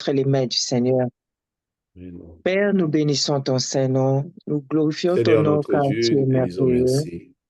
entre les mains du Seigneur. Père, nous bénissons ton Saint-Nom, nous glorifions ton nom car tu es merveilleux.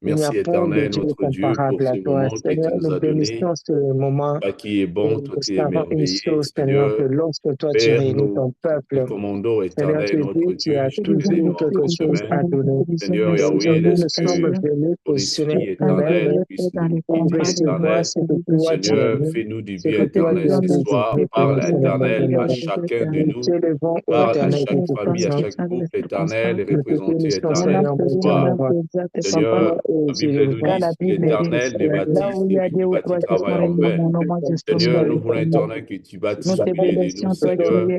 Il n'y a point de Dieu comparable à toi. Seigneur, nous bénissons ce moment. Qui est bon, toi qui es savons une merveilleux, chose, Seigneur, que lorsque toi tu réunis ton peuple, commandons Seigneur éternel, notre Jésus, tu Dieu, as toujours quelque chose à donner. Seigneur Et Yahweh, aujourd'hui, nous laisse sommes que venus ton positionner esprit nous-mêmes éternel puisse nous pour conduire, recevoir éternel. ce que toi tu as Seigneur, dit, fais-nous du ce bien, que toi tu éternel, as ce soir. désiré pour Parle, nous, Seigneur, mon éternel, Dieu, à mon chacun de Nous nous. t'élevons, ô Parle à Éternel, chaque de toute famille, à puissance. chaque couple, éternel, et Nous te représenté, bénissons, éternel, Seigneur, ce mon Dieu, mon soir. roi. Seigneur, Et la Bible nous dit, si l'éternel ne bâtit, celui qui bâtit travaille en vain. Seigneur, nous voulons, éternel, que tu bâtisses au milieu de nous, Seigneur.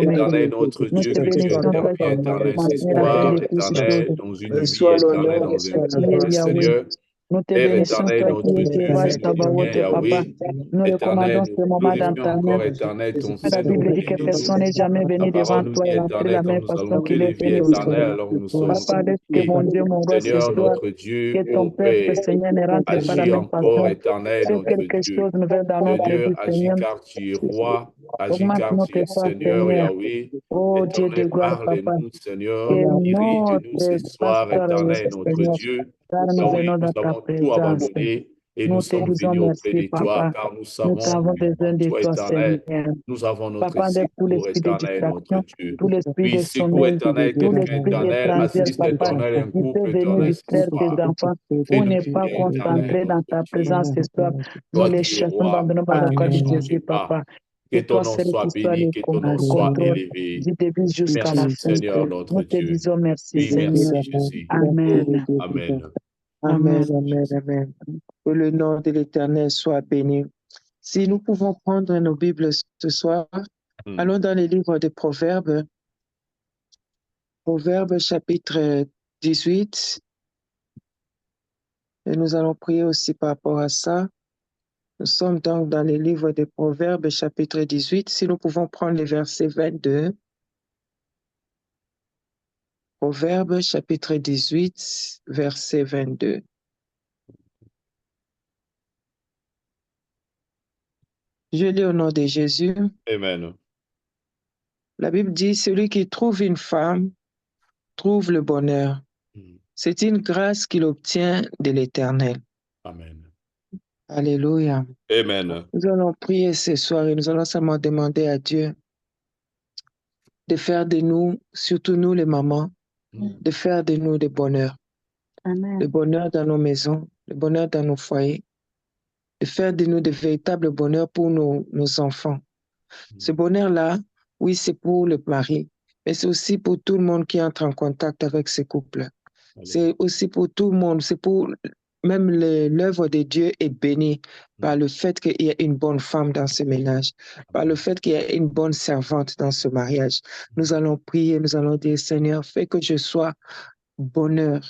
Éternel, notre Dieu, que tu interviens, éternel, ce soir, éternel, dans une vie, Reçois éternel, l'honneur, dans un reçois la couple, gloire. Seigneur. Nous te Père bénissons, éternel, toi qui notre es Dieu, Jéhovah, Seigneur, Papa. Yahweh, Nous éternel, recommandons nous ce moment dans glorifions ta main. encore, éternel, ton La Saint-Nom Bible dit que béni de personne nous. n'est jamais Ta venu devant parole nous toi dit, et rentrer de éternel, la quand même nous façon allons qu'il est t'élever, venu au éternel, Seigneur. alors nous serons Papa, laisse que glorifiés. mon Dieu, mon roi, ce Seigneur, soir, notre Dieu, que ton ô peuple, Père, Seigneur, ne rentre pas de la agis même encore, façon. éternel, Fais notre quelque Dieu. chose de nouveau dans notre Seigneur, vie, agis Seigneur. car tu es roi, agis Augmente car tu es notre foi, Seigneur, Seigneur. Yahweh. Oh Dieu de Éternel, gloire, Papa. parle-nous, Seigneur, Que dirige-nous ce notre soir, pasteur éternel, est, notre Seigneur, Dieu. car nous Yahweh, venons nous dans ta avons tout présence. abandonné et nous Nous te sommes disons venus auprès merci, de toi, Papa. car nous Nous savons avons que besoin en de toi, toi, éternel, Seigneur. nous avons notre Papa, enlève tout secours, l'esprit de éternel, notre distraction, Dieu. tout l'esprit Oui, de secours, sommeil, éternel, tout quelqu'un, l'esprit éternel, étranger, assiste, Papa, éternel, un qui peut couple, venir éternel, ce distraire tes soir. enfants pour Fais-nous ne du pas bien, éternel, concentrer dans notre ta Dieu. présence ce soir. Nous Toi les qui es cherchons dans roi, le nom toi de qui ne Jésus, changes pas. Papa. Que C'est ton toi nom celui soit qui soit béni, le que ton nom soit contrôle élevé. du début jusqu'à la Merci, fin. Seigneur, notre Nous te Dieu. disons merci, Oui, Seigneur. merci, Jésus. Amen. Amen. Amen, amen, amen. Que le nom de l'Éternel soit béni. Si nous pouvons prendre nos Bibles ce soir, allons dans les livres de Proverbes. Proverbes chapitre 18. Et nous allons prier aussi par rapport à ça. Nous sommes donc dans les livres de Proverbes chapitre 18. Si nous pouvons prendre les versets 22. Proverbes chapitre 18, verset 22. Je lis au nom de Jésus. Amen. La Bible dit, celui qui trouve une femme trouve le bonheur. C'est une grâce qu'il obtient de l'Éternel. Amen. Alléluia. Amen. Nous allons prier ce soir et nous allons seulement demander à Dieu de faire de nous, surtout nous les mamans, de faire de nous le bonheur. Amen. Le bonheur dans nos maisons, le bonheur dans nos foyers, de faire de nous de véritables bonheurs pour nos enfants. Ce bonheur-là, oui, c'est pour le mari, mais c'est aussi pour tout le monde qui entre en contact avec ce couple. C'est aussi pour tout le monde, c'est pour même l'œuvre de Dieu est bénie par le fait qu'il y ait une bonne femme dans ce ménage, par le fait qu'il y ait une bonne servante dans ce mariage. Nous allons prier, nous allons dire, Seigneur, fais que je sois bonheur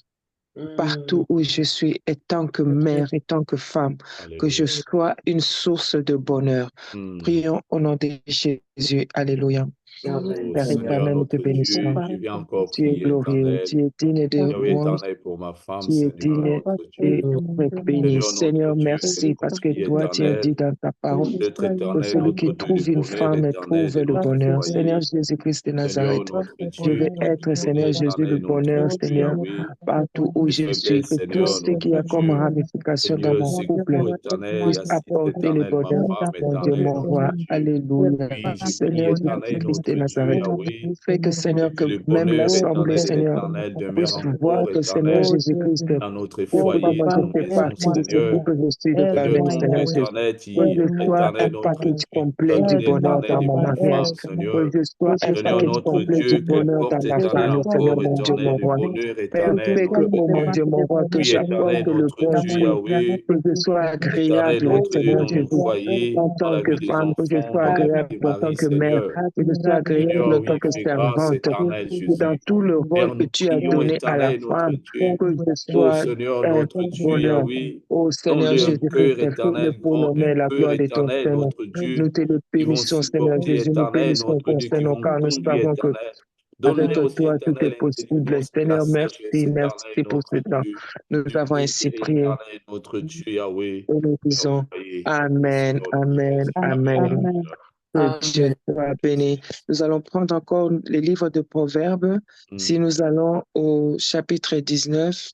partout où je suis, et tant que mère, et tant que femme, que je sois une source de bonheur. Prions au nom de Jésus. Alléluia. Père éternel, nous te bénissons. Je viens encore Tu es prier, glorieux, tu es digne de louange, éternel, pour ma femme, tu es Seigneur, digne notre et Dieu. béni. Seigneur, notre Seigneur, Dieu, merci parce que fais-nous toi, tu as dit éternel, dans ta parole d'être que éternel, celui notre qui Dieu du trouve une bonheur femme éternel trouve de le notre bonheur. Seigneur foyer. Jésus-Christ de Seigneur, Nazareth, notre je Dieu, vais être, donner Seigneur Jésus, le éternel, notre bonheur, Dieu, Seigneur, Yahweh, partout où de je suis, faiblesse, que tout Seigneur, ce qu'il y notre a comme Dieu. ramification dans Seigneur, mon couple secours éternel, puisse assiste apporter le éternel, ma bonheur. femme Mon Dieu, éternel, mon roi, notre Dieu. alléluia. Oui, je prie Seigneur éternel, Jésus-Christ de notre Dieu, Nazareth, Yahweh, fais que, Seigneur, que que le même bonheur l'Assemblée, éternel, Seigneur, éternel demeure puisse voir encore que, Seigneur éternel Jésus-Christ, dans notre que foyer, moi, dans je nos fais maisons, partie de ce Seigneur. couple, je suis de Seigneur, famille, ton nom Seigneur Jésus. éternel, Que je sois un éternel, notre package Dieu, complet du donné bonheur éternel dans de mon mariage. pouvoir, Que Seigneur. je sois un Seigneur, package notre complet du Dieu, bonheur dans porte ma éternel famille, Seigneur, encore mon Dieu, éternel mon le roi. bonheur Père, éternel, fais que, notre oh mon Dieu. Dieu, mon roi, que Oui, éternel, j'apporte le notre bon Dieu, fruit, Yahweh, que je sois éternel, agréable, notre Dieu, Seigneur dans nos Jésus, foyers, en dans tant la que vie des femme, que je enfants, sois dans la vie agréable des en tant maris, que mère, Seigneur. que je sois agréable Seigneur, en oui, tant que fais grâce, servante, éternel que dans Jésus. tout le rôle Père, que nous tu as prions, donné à la éternel, notre femme, Dieu. que je Ô sois Seigneur, un notre Dieu, bonheur. Yahweh, Ô Seigneur donne-le un Jésus-Christ, cœur fais-le éternel pour grand, un l'honneur et la cœur gloire de ton éternel, Seigneur. notre Dieu, Nous te le qui vont bénissons, Seigneur supporter Jésus, nous éternel, bénissons notre ton Dieu, qui Seigneur, vont nous car nous conduire savons que éternel. avec Donne-les aussi toi, tout est éternel possible. l'intelligence et la Seigneur, sagesse merci, éternel, merci pour ce notre temps. Dieu. Nous De avons ainsi conduire prié éternel, notre Dieu, Yahweh, et nous et au disons foyer. Amen, Au nom de Amen, Jésus. Amen. Amen. Que Dieu soit béni. Nous allons prendre encore les livres de Proverbes. Si nous allons au chapitre 19.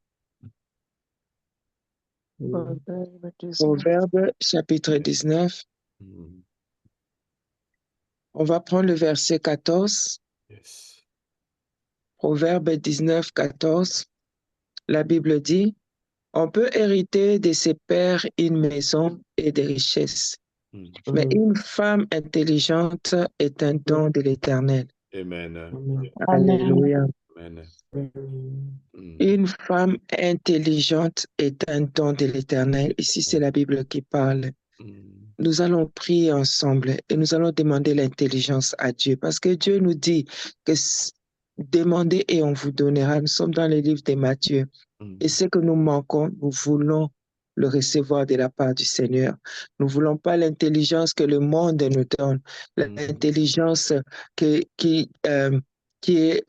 Proverbes, chapitre 19. On va prendre le verset 14. Yes. Proverbes 19, 14. La Bible dit, on peut hériter de ses pères une maison et des richesses. Mais une femme intelligente est un don de l'Éternel. Amen. Alléluia. Amen. Une femme intelligente est un don de l'Éternel. Ici, c'est la Bible qui parle. Nous allons prier ensemble et nous allons demander l'intelligence à Dieu parce que Dieu nous dit que demandez et on vous donnera. Nous sommes dans le livre de Matthieu. Et ce que nous manquons, nous voulons le recevoir de la part du Seigneur. Nous ne voulons pas l'intelligence que le monde nous donne, l'intelligence qui est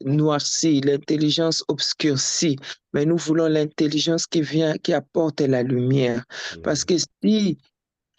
noircie, l'intelligence obscurcie, mais nous voulons l'intelligence qui apporte la lumière. Parce que si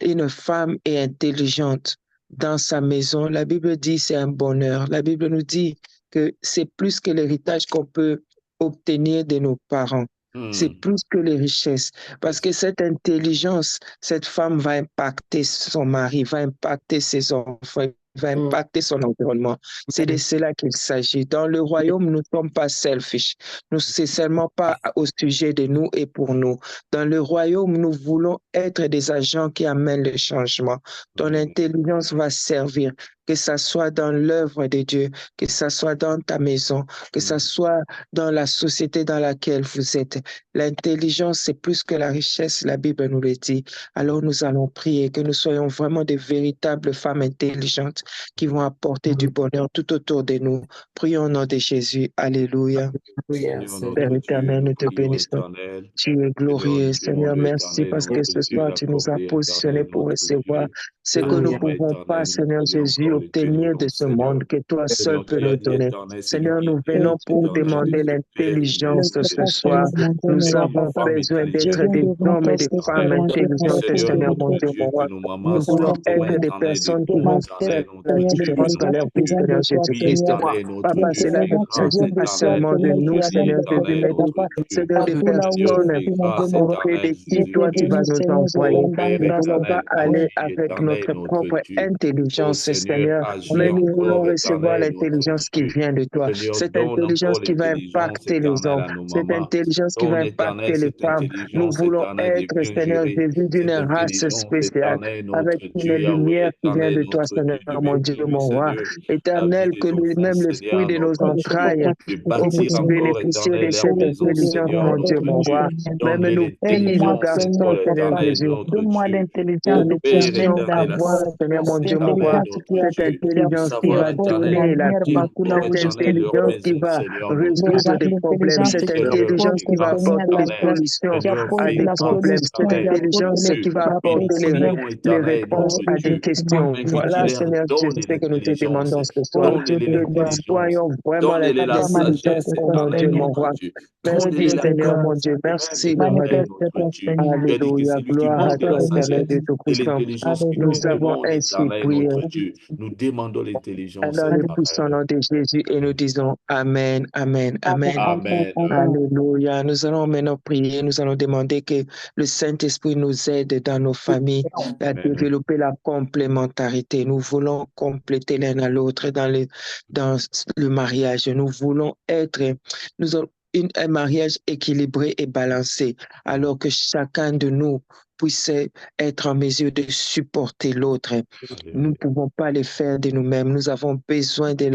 une femme est intelligente dans sa maison, la Bible dit c'est un bonheur. La Bible nous dit que c'est plus que l'héritage qu'on peut obtenir de nos parents. C'est plus que les richesses. Parce que cette intelligence, cette femme va impacter son mari, va impacter ses enfants, va impacter son environnement. C'est de cela qu'il s'agit. Dans le royaume, nous ne sommes pas selfish. C'est seulement pas au sujet de nous et pour nous. Dans le royaume, nous voulons être des agents qui amènent le changement. Ton intelligence va servir, que ça soit dans l'œuvre de Dieu, que ça soit dans ta maison, que ça soit dans la société dans laquelle vous êtes. L'intelligence, c'est plus que la richesse, la Bible nous le dit. Alors nous allons prier que nous soyons vraiment des véritables femmes intelligentes qui vont apporter du bonheur tout autour de nous. Prions au nom de Jésus. Alléluia. Père éternel, nous te bénissons. Tu es glorieux, Seigneur. Merci parce que ce soir, tu nous as positionnés pour recevoir ce que nous ne pouvons pas, Seigneur Jésus, obtenir de ce monde que toi seul peux nous donner. Seigneur, nous venons pour demander l'intelligence ce soir. Nous avons besoin d'être des hommes et des femmes intelligentes, Seigneur mon Dieu, mon roi. Nous voulons être des personnes qui vont faire la différence dans leur vie, Seigneur Jésus-Christ. Papa, cela ne s'agit pas seulement de nous, Seigneur Jésus, mais Seigneur, des personnes auprès de qui toi tu vas nous envoyer. Nous ne voulons pas aller avec notre propre intelligence, Seigneur, mais nous voulons recevoir l'intelligence qui vient de toi. Cette intelligence qui va impacter les hommes, cette intelligence qui va impacter les femmes. Nous voulons être, Seigneur Jésus, d'une race spéciale, avec une lumière qui vient de toi, Seigneur, mon Dieu, mon roi. Éternel, que même l'esprit de nos entrailles puisse bénéficier de cette intelligence, mon Dieu, mon roi. Même nous, filles, nos garçons, Seigneur Jésus, donne-moi l'intelligence de puissions avoir, Seigneur, mon Dieu, mon roi, cette intelligence qui va donner la vie, cette intelligence qui va résoudre des problèmes, cette intelligence qui va apporter des solutions à des problèmes, cette intelligence qui va apporter les réponses à des questions. Voilà, Seigneur Jésus, ce que nous te demandons ce soir. Que nous soyons vraiment l'intelligence, oh mon Dieu, mon roi. Merci, Seigneur, mon Dieu. Merci, Alléluia. Gloire à toi, éternel Dieu Tout-Puissant. Nous avons ainsi prié. Nous demandons l'intelligence. Dans le puissant nom de Jésus et nous disons Amen, Amen, Amen. Amen. Alléluia. Nous allons maintenant prier. Nous allons demander que le Saint-Esprit nous aide dans nos familles à développer la complémentarité. Nous voulons compléter l'un à l'autre dans le mariage. Nous voulons être, un mariage équilibré et balancé, alors que chacun de nous puisse être en mesure de supporter l'autre. Nous ne pouvons pas le faire de nous-mêmes. Nous avons besoin de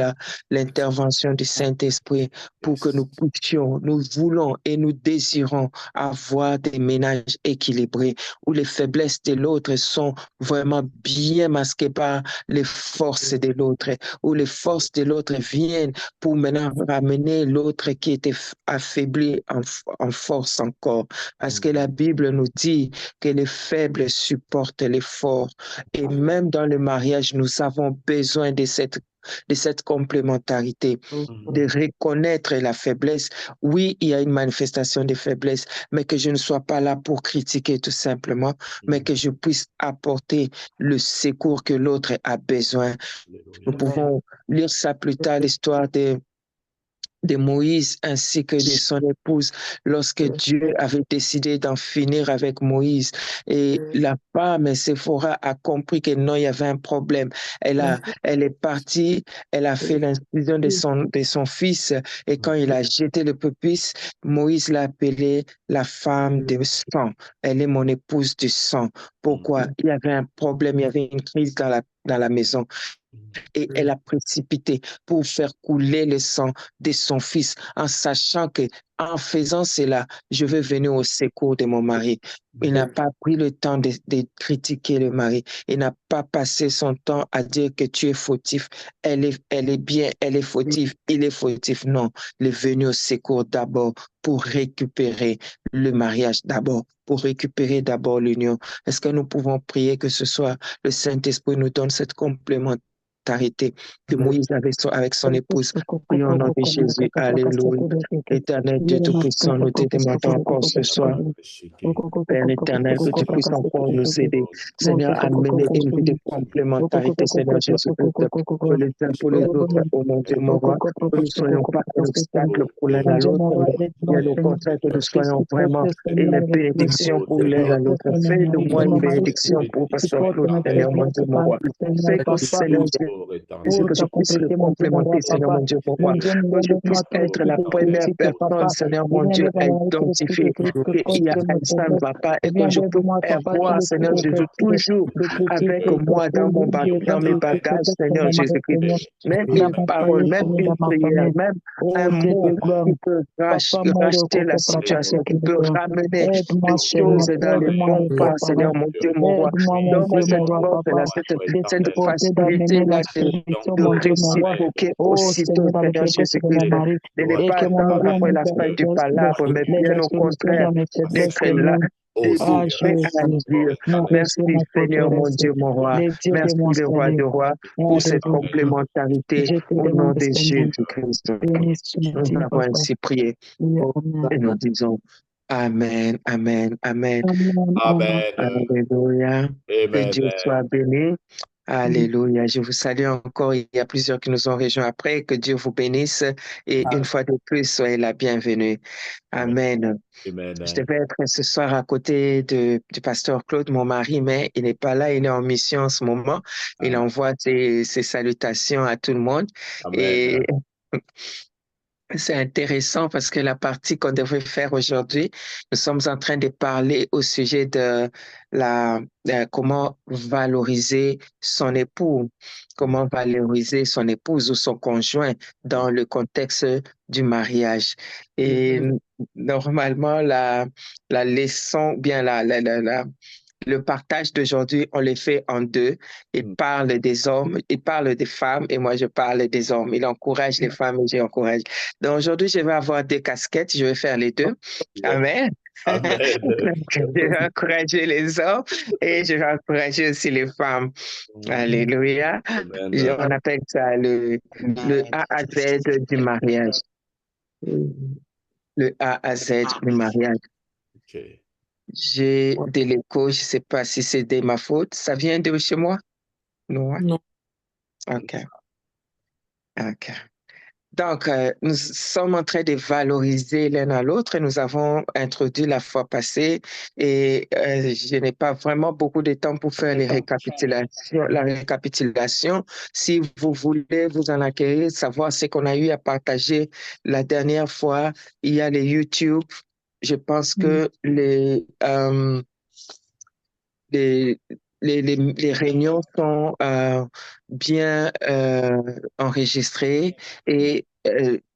l'intervention du Saint-Esprit pour que nous puissions, nous voulons et nous désirons avoir des ménages équilibrés où les faiblesses de l'autre sont vraiment bien masquées par les forces de l'autre, où les forces de l'autre viennent pour maintenant ramener l'autre qui était affaibli en force encore. Parce que la Bible nous dit que les faibles supportent les forts. Et même dans le mariage, nous avons besoin de cette de cette complémentarité, de reconnaître la faiblesse. Oui, il y a une manifestation de faiblesse, mais que je ne sois pas là pour critiquer tout simplement, mais que je puisse apporter le secours que l'autre a besoin. Nous pouvons lire ça plus tard, l'histoire de Moïse ainsi que de son épouse lorsque Dieu avait décidé d'en finir avec Moïse. Et la femme, Séphora, a compris que non, il y avait un problème. Elle est partie, elle a fait l'incision de son fils et quand il a jeté le peuplice, Moïse l'a appelée la femme de sang. Elle est mon épouse du sang. Pourquoi? Il y avait un problème, il y avait une crise dans la maison. Et elle a précipité pour faire couler le sang de son fils en sachant que en faisant cela, je vais venir au secours de mon mari. Il n'a pas pris le temps de critiquer le mari. Il n'a pas passé son temps à dire que tu es fautif. Elle est bien, elle est fautive, il est fautif. Non, il est venu au secours d'abord pour récupérer le mariage d'abord, pour récupérer d'abord l'union. Est-ce que nous pouvons prier que ce soit le Saint-Esprit nous donne cette complémentarité que Moïse avait avec son épouse? Prions au nom de Jésus. Alléluia. Éternel Dieu Tout-Puissant, nous te demandons encore ce soir, Père éternel, que tu puisses encore nous aider, Seigneur, à mener une vie de complémentarité, Seigneur Jésus-Christ, pour les uns pour les autres, au mon Dieu, mon roi, que nous ne soyons pas un obstacle pour l'un à l'autre, mais au contraire, que nous soyons vraiment une bénédiction pour l'un à l'autre. Fais de moi une bénédiction pour Pasteur Claude, Seigneur, mon Dieu, mon roi. Fais que, Seigneur Jésus, que je puisse le complémenter, Seigneur, mon Dieu, mon roi. Que je puisse être la première personne, Seigneur, mon Dieu, à identifier qu'il y a ça ne va pas et que je peux avoir, Seigneur Jésus, toujours avec moi dans mes bagages, Seigneur Jésus-Christ. Même une parole, même une prière, même un mot qui peut racheter la situation, qui peut ramener les choses dans les bons pas, Seigneur, mon Dieu, mon roi. Donne-moi cette force-là, cette facilité-là de réciproquer aussitôt, Seigneur Jésus-Christ, de ne pas attendre après la fin du palabre, mais bien au contraire, d'être là, débuté à dire merci Seigneur mon Dieu, mon roi, merci le roi de roi pour cette complémentarité au nom de Jésus-Christ. Nous avons ainsi prié et nous disons Amen, Amen, Amen. Amen. Alléluia. Que Dieu soit béni. Alléluia. Je vous salue encore. Il y a plusieurs qui nous ont rejoints après. Que Dieu vous bénisse. Et une fois de plus, soyez la bienvenue. Amen. Amen. Je devais être ce soir à côté du pasteur Claude, mon mari, mais il n'est pas là. Il est en mission en ce moment. Il envoie ses salutations à tout le monde. Amen. Et c'est intéressant parce que la partie qu'on devrait faire aujourd'hui, nous sommes en train de parler au sujet de comment valoriser son époux, comment valoriser son épouse ou son conjoint dans le contexte du mariage. Et normalement, la leçon, bien le partage d'aujourd'hui, on le fait en deux. Il parle des hommes, il parle des femmes et moi je parle des hommes. Il encourage les femmes et j'encourage. Donc aujourd'hui, je vais avoir deux casquettes, je vais faire les deux. Amen. Amen. Je vais encourager les hommes et je vais encourager aussi les femmes. Alléluia. Amen. On appelle ça le A à Z du mariage. Le A à Z du mariage. Okay. J'ai de l'écho, je ne sais pas si c'est de ma faute. Ça vient de chez moi? Non. Non. OK. OK. Donc, nous sommes en train de valoriser l'un à l'autre et nous avons introduit la fois passée et je n'ai pas vraiment beaucoup de temps pour faire la récapitulation. Si vous voulez vous en acquérir, savoir ce qu'on a eu à partager la dernière fois, il y a les YouTube. Je pense que les réunions sont bien enregistrées et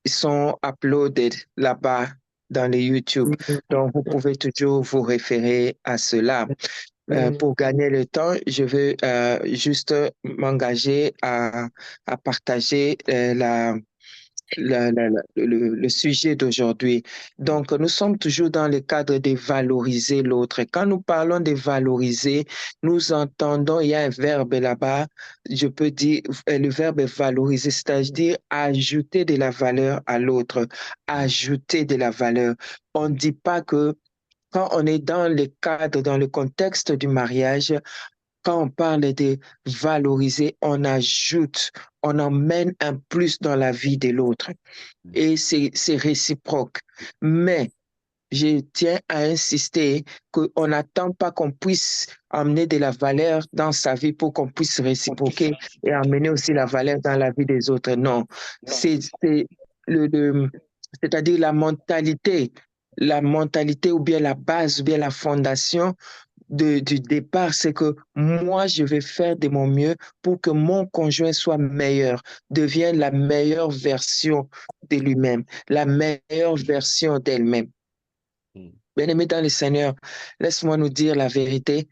sont uploaded là-bas dans les YouTube. Donc, vous pouvez toujours vous référer à cela. Pour gagner le temps, je veux juste m'engager à partager le sujet d'aujourd'hui. Donc, nous sommes toujours dans le cadre de valoriser l'autre. Quand nous parlons de valoriser, nous entendons, il y a un verbe là-bas, je peux dire le verbe valoriser, c'est-à-dire ajouter de la valeur à l'autre, ajouter de la valeur. On ne dit pas que quand on est dans le cadre, dans le contexte du mariage, quand on parle de valoriser, on ajoute, on emmène un plus dans la vie de l'autre. Et c'est réciproque. Mais je tiens à insister qu'on n'attend pas qu'on puisse amener de la valeur dans sa vie pour qu'on puisse réciproquer et amener aussi la valeur dans la vie des autres. Non, c'est-à-dire la mentalité ou bien la base ou bien la fondation du départ, c'est que moi, je vais faire de mon mieux pour que mon conjoint soit meilleur, devienne la meilleure version de lui-même, la meilleure version d'elle-même. Bien-aimé dans le Seigneur, laisse-moi nous dire la vérité.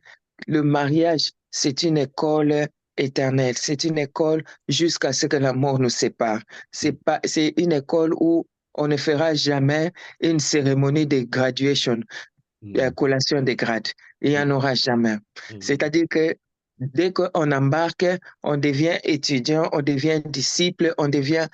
Le mariage, c'est une école éternelle. C'est une école jusqu'à ce que la mort nous sépare. C'est une école où on ne fera jamais une cérémonie de graduation, la collation des grades. Il n'y en aura jamais. C'est-à-dire que dès qu'on embarque, on devient étudiant, on devient disciple, on devient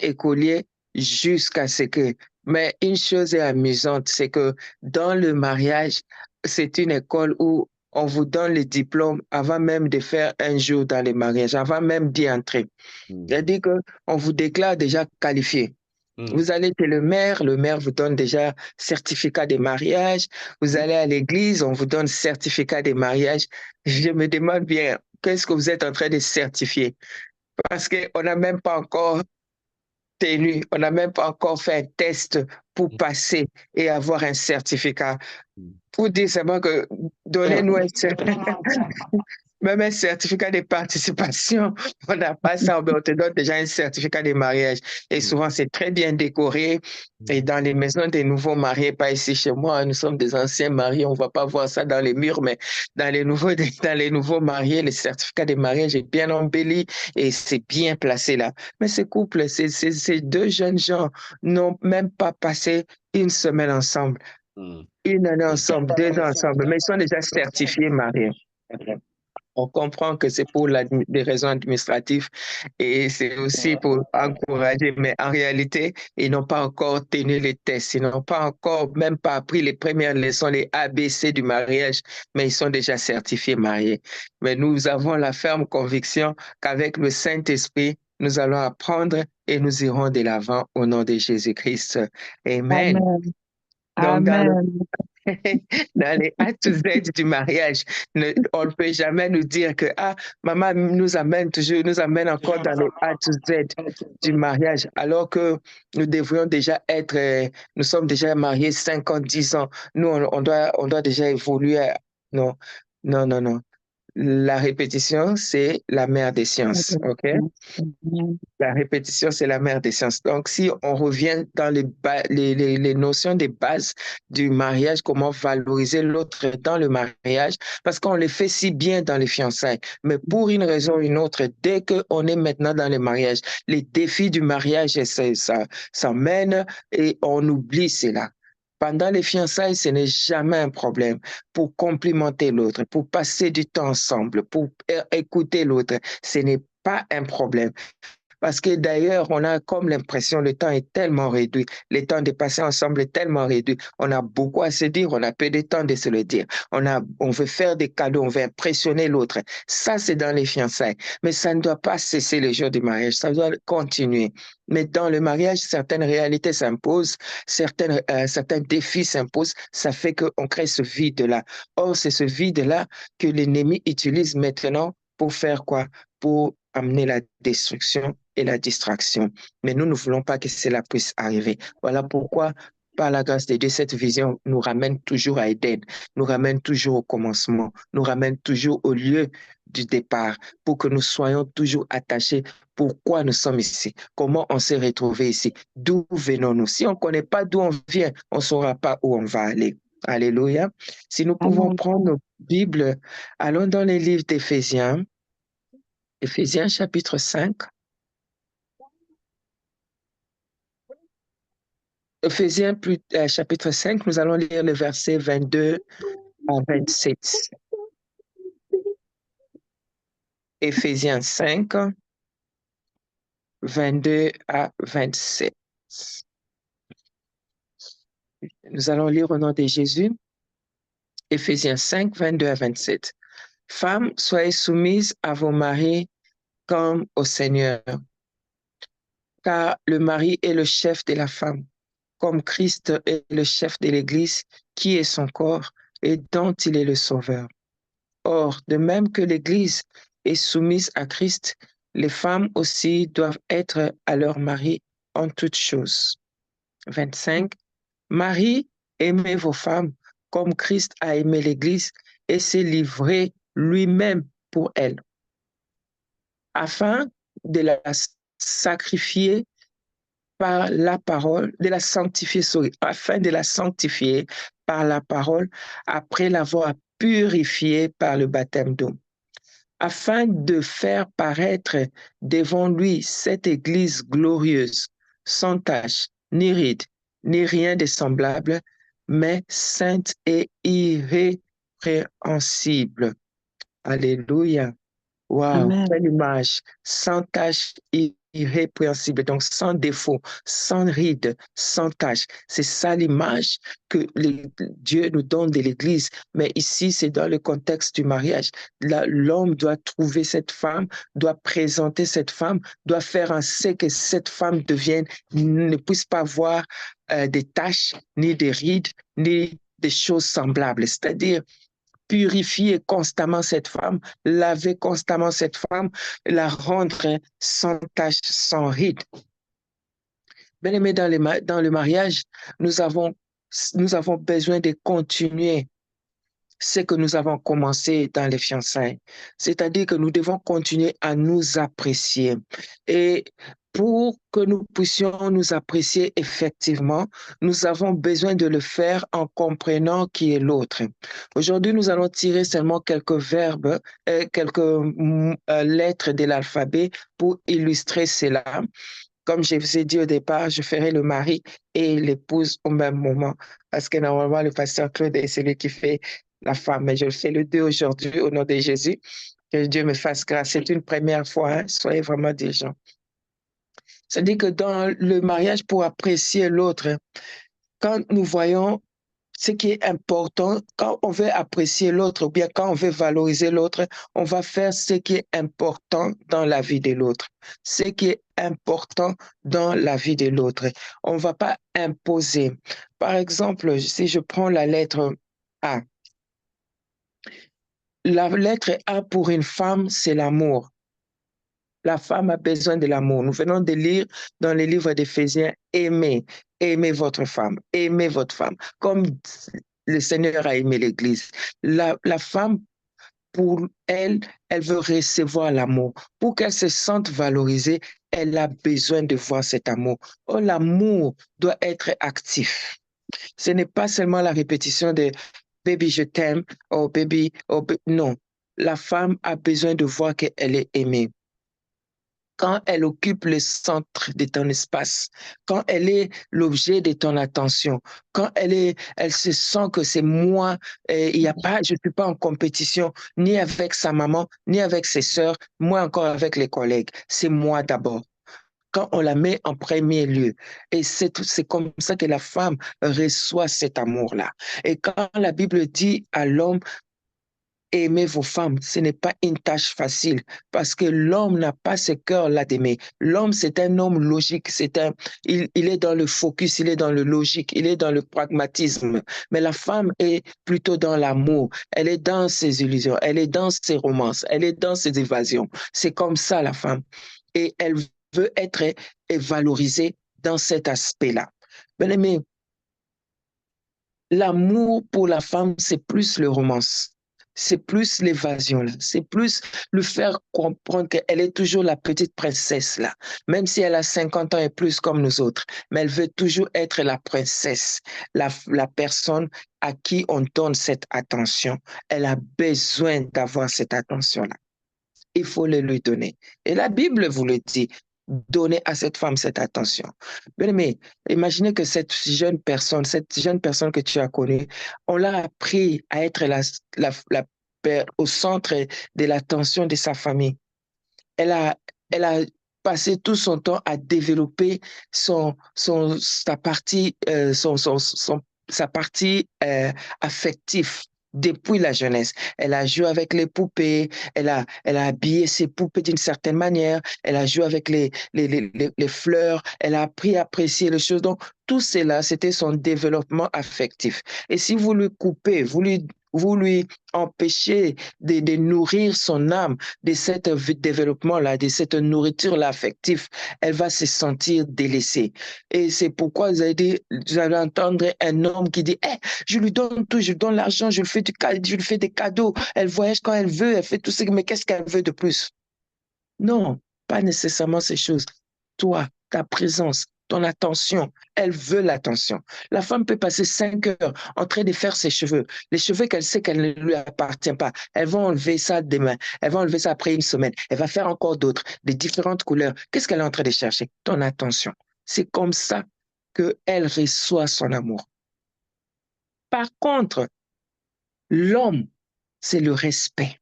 écolier jusqu'à ce que... Mais une chose est amusante, c'est que dans le mariage, c'est une école où on vous donne le diplôme avant même de faire un jour dans le mariage, avant même d'y entrer. C'est-à-dire qu'on vous déclare déjà qualifié. Vous allez chez le maire vous donne déjà certificat de mariage. Vous allez à l'église, on vous donne certificat de mariage. Je me demande bien, qu'est-ce que vous êtes en train de certifier? Parce qu'on n'a même pas encore on n'a même pas encore fait un test pour passer et avoir un certificat. Pour dire seulement que donnez-nous même un certificat de participation, on n'a pas ça, on te donne déjà un certificat de mariage. Et souvent, c'est très bien décoré. Et dans les maisons des nouveaux mariés, pas ici chez moi, nous sommes des anciens mariés, on ne va pas voir ça dans les murs, mais dans les nouveaux mariés, le certificat de mariage est bien embelli et c'est bien placé là. Mais ces couples, ces deux jeunes gens n'ont même pas passé une semaine ensemble, une année ensemble, 2 ans ensemble, mais ils sont déjà certifiés mariés. On comprend que c'est pour des raisons administratives et c'est aussi pour encourager, mais en réalité, ils n'ont pas encore tenu les tests, ils n'ont pas encore, même pas appris les premières leçons, les ABC du mariage, mais ils sont déjà certifiés mariés. Mais nous avons la ferme conviction qu'avec le Saint-Esprit, nous allons apprendre et nous irons de l'avant au nom de Jésus-Christ. Amen. Amen. Donc, Amen. dans les A to Z du mariage, on ne peut jamais nous dire que maman nous amène encore dans les A to Z du mariage, alors que nous devrions déjà nous sommes déjà mariés 5 ans, 10 ans. Nous, on doit déjà évoluer. Non, non, non, non. La répétition, c'est la mère des sciences, OK? La répétition, c'est la mère des sciences. Donc, si on revient dans les notions de base du mariage, comment valoriser l'autre dans le mariage, parce qu'on le fait si bien dans les fiançailles, mais pour une raison ou une autre, dès qu'on est maintenant dans le mariage, les défis du mariage, ça mène et on oublie cela. Pendant les fiançailles, ce n'est jamais un problème pour complimenter l'autre, pour passer du temps ensemble, pour écouter l'autre. Ce n'est pas un problème. Parce que d'ailleurs, on a comme l'impression que le temps est tellement réduit, le temps de passer ensemble est tellement réduit. On a beaucoup à se dire, on a peu de temps de se le dire. On veut faire des cadeaux, on veut impressionner l'autre. Ça, c'est dans les fiançailles. Mais ça ne doit pas cesser le jour du mariage, ça doit continuer. Mais dans le mariage, certaines réalités s'imposent, certains défis s'imposent. Ça fait qu'on crée ce vide-là. Or, c'est ce vide-là que l'ennemi utilise maintenant pour faire quoi? Pour amener la destruction et la distraction. Mais nous ne voulons pas que cela puisse arriver. Voilà pourquoi, par la grâce de Dieu, cette vision nous ramène toujours à Éden, nous ramène toujours au commencement, nous ramène toujours au lieu du départ, pour que nous soyons toujours attachés. Pourquoi nous sommes ici? Comment on s'est retrouvés ici? D'où venons-nous? Si on ne connaît pas d'où on vient, on ne saura pas où on va aller. Alléluia. Si nous pouvons prendre nos Bibles, allons dans les livres d'Éphésiens. Éphésiens chapitre 5. Éphésiens chapitre 5, nous allons lire le verset 22 à 27. Éphésiens 5, 22 à 27. Nous allons lire au nom de Jésus. Éphésiens 5, 22 à 27. Femmes, soyez soumises à vos maris comme au Seigneur, car le mari est le chef de la femme, comme Christ est le chef de l'Église, qui est son corps et dont il est le sauveur. Or, de même que l'Église est soumise à Christ, les femmes aussi doivent être à leur mari en toutes choses. 25. Marie, aimez vos femmes comme Christ a aimé l'Église et s'est livré lui-même pour elle, afin de la sacrifier par la parole, afin de la sanctifier par la parole, après l'avoir purifiée par le baptême d'eau, afin de faire paraître devant lui cette Église glorieuse, sans tache, ni ride, ni rien de semblable, mais sainte et irrépréhensible. Alléluia. Wow, quelle image, sans tache, irrépréhensible, donc sans défaut, sans ride, sans tache. C'est ça l'image que Dieu nous donne de l'Église. Mais ici, c'est dans le contexte du mariage. L'homme doit trouver cette femme, doit présenter cette femme, doit faire en sorte que cette femme ne puisse pas voir des taches, ni des rides, ni des choses semblables. C'est-à-dire, purifier constamment cette femme, laver constamment cette femme, la rendre sans tache, sans ride. Bien aimé, dans le mariage, nous avons besoin de continuer ce que nous avons commencé dans les fiançailles. C'est-à-dire que nous devons continuer à nous apprécier. Et pour que nous puissions nous apprécier effectivement, nous avons besoin de le faire en comprenant qui est l'autre. Aujourd'hui, nous allons tirer seulement quelques verbes, quelques lettres de l'alphabet pour illustrer cela. Comme je vous ai dit au départ, je ferai le mari et l'épouse au même moment, parce que normalement, le pasteur Claude est celui qui fait la femme, mais je le fais le 2 aujourd'hui au nom de Jésus. Que Dieu me fasse grâce. C'est une première fois, hein? Soyez vraiment des gens. C'est-à-dire que dans le mariage, pour apprécier l'autre, quand nous voyons ce qui est important, quand on veut apprécier l'autre ou bien quand on veut valoriser l'autre, on va faire ce qui est important dans la vie de l'autre. Ce qui est important dans la vie de l'autre. On ne va pas imposer. Par exemple, si je prends la lettre A, la lettre A pour une femme, c'est l'amour. La femme a besoin de l'amour. Nous venons de lire dans les livres d'Éphésiens, aimez votre femme, aimez votre femme, comme le Seigneur a aimé l'Église. La femme, pour elle, elle veut recevoir l'amour. Pour qu'elle se sente valorisée, elle a besoin de voir cet amour. Oh, l'amour doit être actif. Ce n'est pas seulement la répétition de « baby, je t'aime » oh, baby, non. La femme a besoin de voir qu'elle est aimée. Quand elle occupe le centre de ton espace, quand elle est l'objet de ton attention, quand elle se sent que c'est moi, je ne suis pas en compétition ni avec sa maman, ni avec ses sœurs, moi encore avec les collègues. C'est moi d'abord. Quand on la met en premier lieu. Et c'est comme ça que la femme reçoit cet amour-là. Et quand la Bible dit à l'homme, aimez vos femmes, ce n'est pas une tâche facile parce que l'homme n'a pas ce cœur-là d'aimer. L'homme, c'est un homme logique, il est dans le focus, il est dans le logique, il est dans le pragmatisme. Mais la femme est plutôt dans l'amour, elle est dans ses illusions, elle est dans ses romances, elle est dans ses évasions. C'est comme ça la femme. Et elle veut être valorisée dans cet aspect-là. Bien-aimé, l'amour pour la femme, c'est plus le romance. C'est plus l'évasion, là. C'est plus lui faire comprendre qu'elle est toujours la petite princesse, là. Même si elle a 50 ans et plus comme nous autres. Mais elle veut toujours être la princesse, la personne à qui on donne cette attention. Elle a besoin d'avoir cette attention-là. Il faut le lui donner. Et la Bible vous le dit. donner à cette femme cette attention. Bien aimé, imaginez que cette jeune personne que tu as connue, on l'a appris à être au centre de l'attention de sa famille. Elle a passé tout son temps à développer sa partie affective depuis la jeunesse. Elle a joué avec les poupées, elle a habillé ses poupées d'une certaine manière, elle a joué avec les fleurs, elle a appris à apprécier les choses. Donc, tout cela, c'était son développement affectif. Et si vous lui coupez, vous lui empêchez de nourrir son âme de cet développement-là, de cette nourriture-là affective, elle va se sentir délaissée. Et c'est pourquoi vous allez entendre un homme qui dit hey, je lui donne tout, je lui donne l'argent, je lui fais des cadeaux, elle voyage quand elle veut, elle fait tout ça, mais qu'est-ce qu'elle veut de plus? Non, pas nécessairement ces choses. Toi, ta présence, ton attention, elle veut l'attention. La femme peut passer 5 heures en train de faire ses cheveux. Les cheveux qu'elle sait qu'elle ne lui appartient pas. Elle va enlever ça demain. Elle va enlever ça après une semaine. Elle va faire encore d'autres, de différentes couleurs. Qu'est-ce qu'elle est en train de chercher? Ton attention. C'est comme ça qu'elle reçoit son amour. Par contre, l'homme, c'est le respect.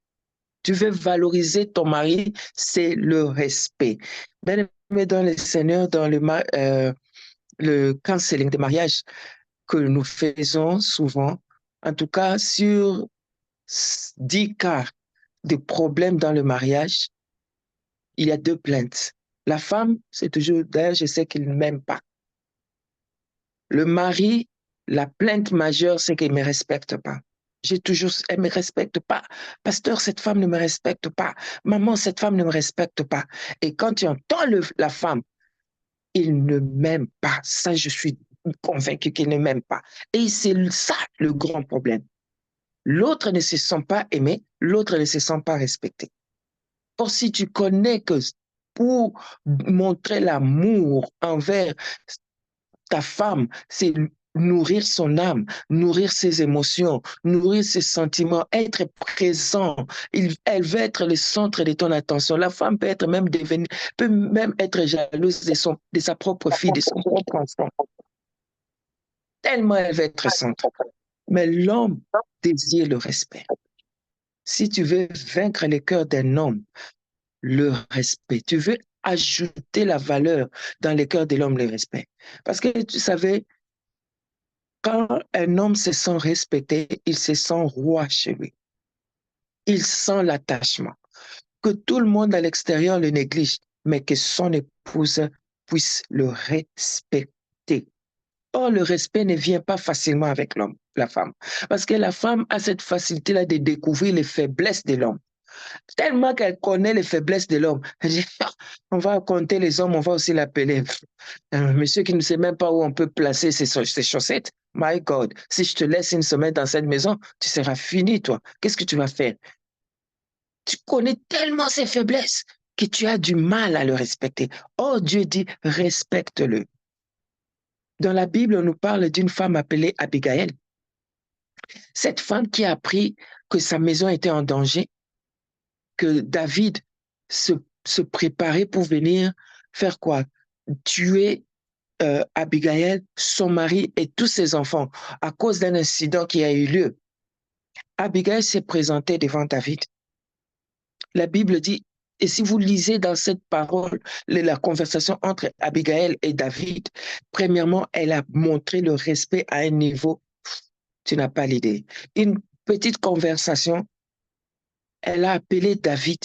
Tu veux valoriser ton mari, c'est le respect. Bien aimé dans le Seigneur, dans le counseling de mariage que nous faisons souvent, en tout cas sur 10 cas de problèmes dans le mariage, il y a 2 plaintes. La femme, c'est toujours, d'ailleurs, je sais qu'il ne m'aime pas. Le mari, la plainte majeure, c'est qu'il ne me respecte pas. Elle ne me respecte pas. Pasteur, cette femme ne me respecte pas. Maman, cette femme ne me respecte pas. Et quand tu entends la femme, il ne m'aime pas. Ça, je suis convaincu qu'il ne m'aime pas. Et c'est ça le grand problème. L'autre ne se sent pas aimé, l'autre ne se sent pas respecté. Or, si tu connais que pour montrer l'amour envers ta femme, c'est nourrir son âme, nourrir ses émotions, nourrir ses sentiments, être présent. Elle veut être le centre de ton attention. La femme peut même être jalouse de sa propre fille, de son propre enfant. Tellement elle veut être centre. Mais l'homme désire le respect. Si tu veux vaincre le cœur d'un homme, le respect. Tu veux ajouter la valeur dans le cœur de l'homme, le respect. Parce que tu savais, quand un homme se sent respecté, il se sent roi chez lui. Il sent l'attachement. Que tout le monde à l'extérieur le néglige, mais que son épouse puisse le respecter. Or, le respect ne vient pas facilement avec l'homme, la femme. Parce que la femme a cette facilité-là de découvrir les faiblesses de l'homme. Tellement qu'elle connaît les faiblesses de l'homme. Elle dit, on va compter les hommes, on va aussi l'appeler. Monsieur qui ne sait même pas où on peut placer ses chaussettes. My God, si je te laisse une semaine dans cette maison, tu seras fini, toi. Qu'est-ce que tu vas faire? Tu connais tellement ses faiblesses que tu as du mal à le respecter. Oh, Dieu dit, respecte-le. Dans la Bible, on nous parle d'une femme appelée Abigail. Cette femme qui a appris que sa maison était en danger, que David se préparait pour venir faire quoi? Tuer Abigail, son mari et tous ses enfants à cause d'un incident qui a eu lieu. Abigail s'est présentée devant David. La Bible dit, et si vous lisez dans cette parole la conversation entre Abigail et David, premièrement, elle a montré le respect à un niveau, tu n'as pas l'idée. Une petite conversation, elle a appelé David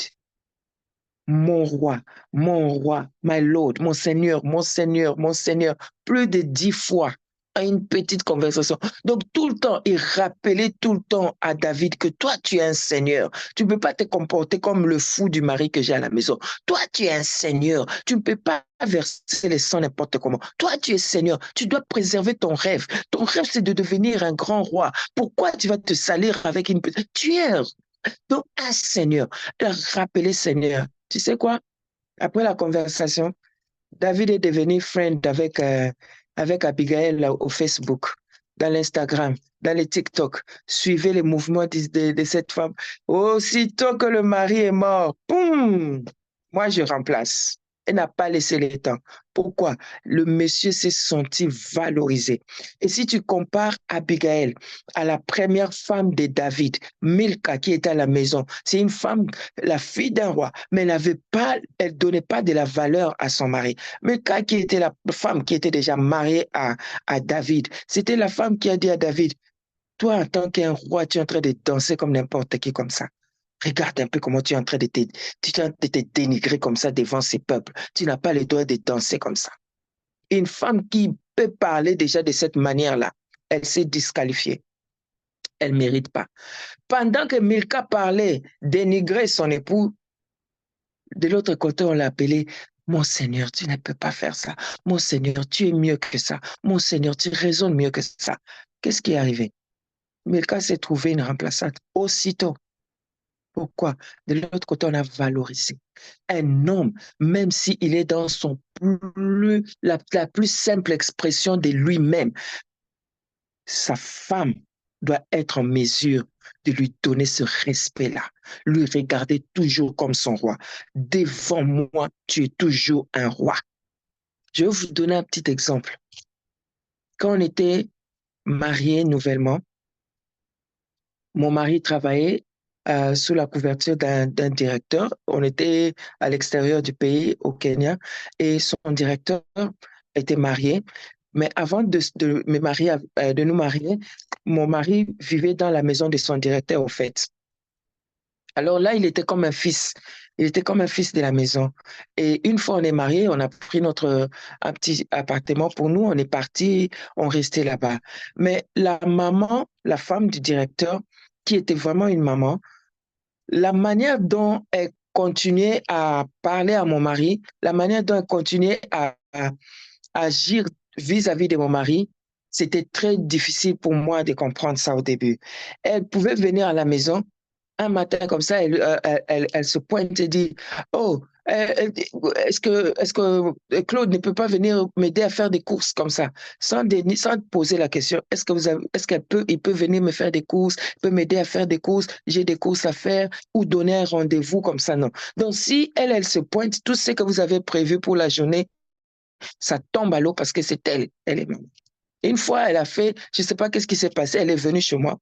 mon roi, my Lord, mon Seigneur, mon Seigneur, mon Seigneur, plus de 10 fois à une petite conversation. Donc tout le temps, il rappelait tout le temps à David que toi, tu es un Seigneur. Tu ne peux pas te comporter comme le fou du mari que j'ai à la maison. Toi, tu es un Seigneur. Tu ne peux pas verser les sangs n'importe comment. Toi, tu es Seigneur. Tu dois préserver ton rêve. Ton rêve, c'est de devenir un grand roi. Pourquoi tu vas te salir avec une petite... Tu es donc un Seigneur. Il a rappelé Seigneur. Tu sais quoi? Après la conversation, David est devenu friend avec Abigail là, au Facebook, dans l'Instagram, dans les TikTok. Suivez les mouvements de cette femme. Aussitôt que le mari est mort, boum, moi je remplace. Elle n'a pas laissé le temps. Pourquoi? Le monsieur s'est senti valorisé. Et si tu compares Abigail à la première femme de David, Milka, qui était à la maison, c'est une femme, la fille d'un roi, mais elle donnait pas de la valeur à son mari. Milka, qui était la femme qui était déjà mariée à David, c'était la femme qui a dit à David, toi, en tant qu'un roi, tu es en train de danser comme n'importe qui comme ça. Regarde un peu comment tu es en train de te dénigrer comme ça devant ces peuples. Tu n'as pas le droit de danser comme ça. Une femme qui peut parler déjà de cette manière-là, elle s'est disqualifiée. Elle ne mérite pas. Pendant que Milka parlait, dénigrer son époux, de l'autre côté, on l'a appelé mon Seigneur, tu ne peux pas faire ça. Mon Seigneur, tu es mieux que ça. Mon Seigneur, tu raisonnes mieux que ça. Qu'est-ce qui est arrivé? Milka s'est trouvé une remplaçante aussitôt. Pourquoi? De l'autre côté, on a valorisé. Un homme, même s'il est dans la plus simple expression de lui-même, sa femme doit être en mesure de lui donner ce respect-là, lui regarder toujours comme son roi. Devant moi, tu es toujours un roi. Je vais vous donner un petit exemple. Quand on était mariés nouvellement, mon mari travaillait sous la couverture d'un directeur. On était à l'extérieur du pays, au Kenya, et son directeur était marié. Mais avant de nous marier, mon mari vivait dans la maison de son directeur, au fait. Alors là, il était comme un fils. Il était comme un fils de la maison. Et une fois on est mariés, on a pris un petit appartement pour nous, on est parti, on restait là-bas. Mais la maman, la femme du directeur, qui était vraiment une maman, la manière dont elle continuait à parler à mon mari, la manière dont elle continuait à agir vis-à-vis de mon mari, c'était très difficile pour moi de comprendre ça au début. Elle pouvait venir à la maison, un matin comme ça, elle se pointe et dit, oh, est-ce que Claude ne peut pas venir m'aider à faire des courses comme ça, sans poser la question, il peut venir me faire des courses, il peut m'aider à faire des courses, j'ai des courses à faire, ou donner un rendez-vous comme ça, non. Donc si elle se pointe, tout ce que vous avez prévu pour la journée, ça tombe à l'eau parce que c'est elle est maman. Une fois, elle a fait, je ne sais pas qu'est-ce qui s'est passé, elle est venue chez moi.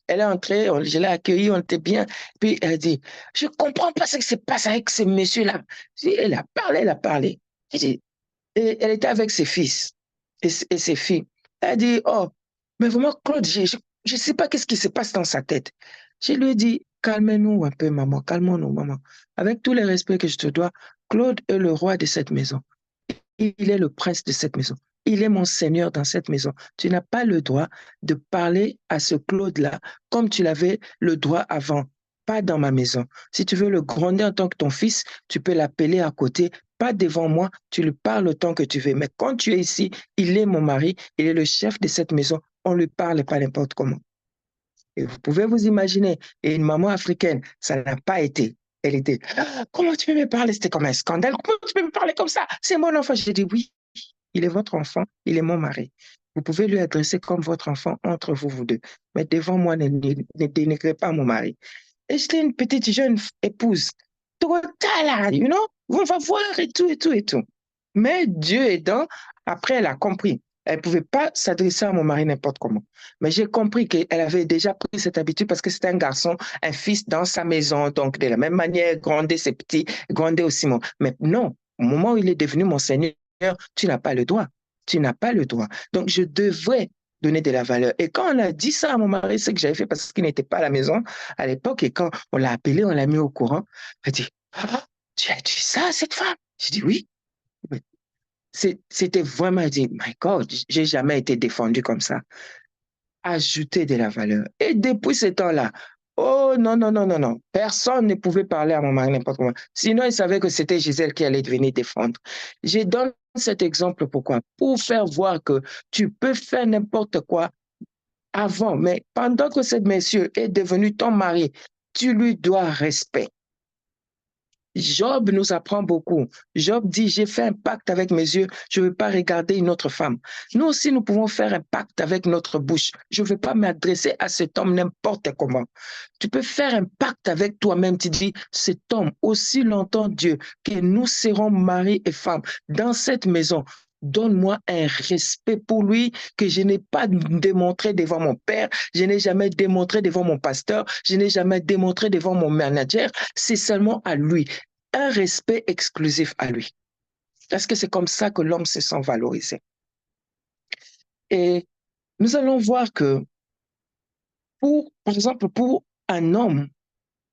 Elle est entrée, je l'ai accueillie, on était bien. Puis elle dit, je ne comprends pas ce qui se passe avec ce monsieur-là. Elle a parlé, elle a parlé. Et elle était avec ses fils et ses filles. Elle a dit, oh, mais vraiment, Claude, je ne sais pas qu'est-ce qui se passe dans sa tête. Je lui ai dit, calmez-nous un peu, maman, calmons-nous, maman. Avec tout le respect que je te dois, Claude est le roi de cette maison. Il est le prince de cette maison. Il est mon Seigneur dans cette maison. Tu n'as pas le droit de parler à ce Claude-là comme tu l'avais le droit avant, pas dans ma maison. Si tu veux le gronder en tant que ton fils, tu peux l'appeler à côté, pas devant moi, tu lui parles autant que tu veux. Mais quand tu es ici, il est mon mari, il est le chef de cette maison, on ne lui parle pas n'importe comment. Et vous pouvez vous imaginer, et une maman africaine, ça n'a pas été. Elle était, ah, comment tu peux me parler? C'était comme un scandale. Comment tu peux me parler comme ça? C'est mon enfant. J'ai dit, oui, il est votre enfant, il est mon mari. Vous pouvez lui adresser comme votre enfant entre vous, vous deux. Mais devant moi, ne dénigrez pas mon mari. Et j'étais une petite jeune épouse. Totale, you know? On va voir et tout, et tout, et tout. Mais Dieu aidant, après, elle a compris. Elle ne pouvait pas s'adresser à mon mari n'importe comment. Mais j'ai compris qu'elle avait déjà pris cette habitude parce que c'était un garçon, un fils dans sa maison. Donc, de la même manière, gronder ses petits, gronder aussi mon. Mais non, au moment où il est devenu mon Seigneur, tu n'as pas le droit. Tu n'as pas le droit. Donc, je devrais donner de la valeur. Et quand on a dit ça à mon mari, c'est que j'avais fait parce qu'il n'était pas à la maison à l'époque. Et quand on l'a appelé, on l'a mis au courant. Elle dit, ah, tu as dit ça à cette femme? J'ai dit oui. C'était vraiment dit, my God, j'ai jamais été défendu comme ça. Ajouter de la valeur. Et depuis ce temps-là, oh non, non, non, non, non. Personne ne pouvait parler à mon mari n'importe comment. Sinon, il savait que c'était Gisèle qui allait venir défendre. Je donne cet exemple pourquoi? Pour faire voir que tu peux faire n'importe quoi avant, mais pendant que ce monsieur est devenu ton mari, tu lui dois respect. Job nous apprend beaucoup. Job dit, j'ai fait un pacte avec mes yeux, je ne veux pas regarder une autre femme. Nous aussi, nous pouvons faire un pacte avec notre bouche. Je ne veux pas m'adresser à cet homme n'importe comment. Tu peux faire un pacte avec toi-même. Tu dis, cet homme, aussi longtemps Dieu, que nous serons mari et femme dans cette maison, donne-moi un respect pour lui que je n'ai pas démontré devant mon père, je n'ai jamais démontré devant mon pasteur, je n'ai jamais démontré devant mon manager. C'est seulement à lui. Un respect exclusif à lui. Parce que c'est comme ça que l'homme se sent valorisé. Et nous allons voir que, par exemple, pour un homme,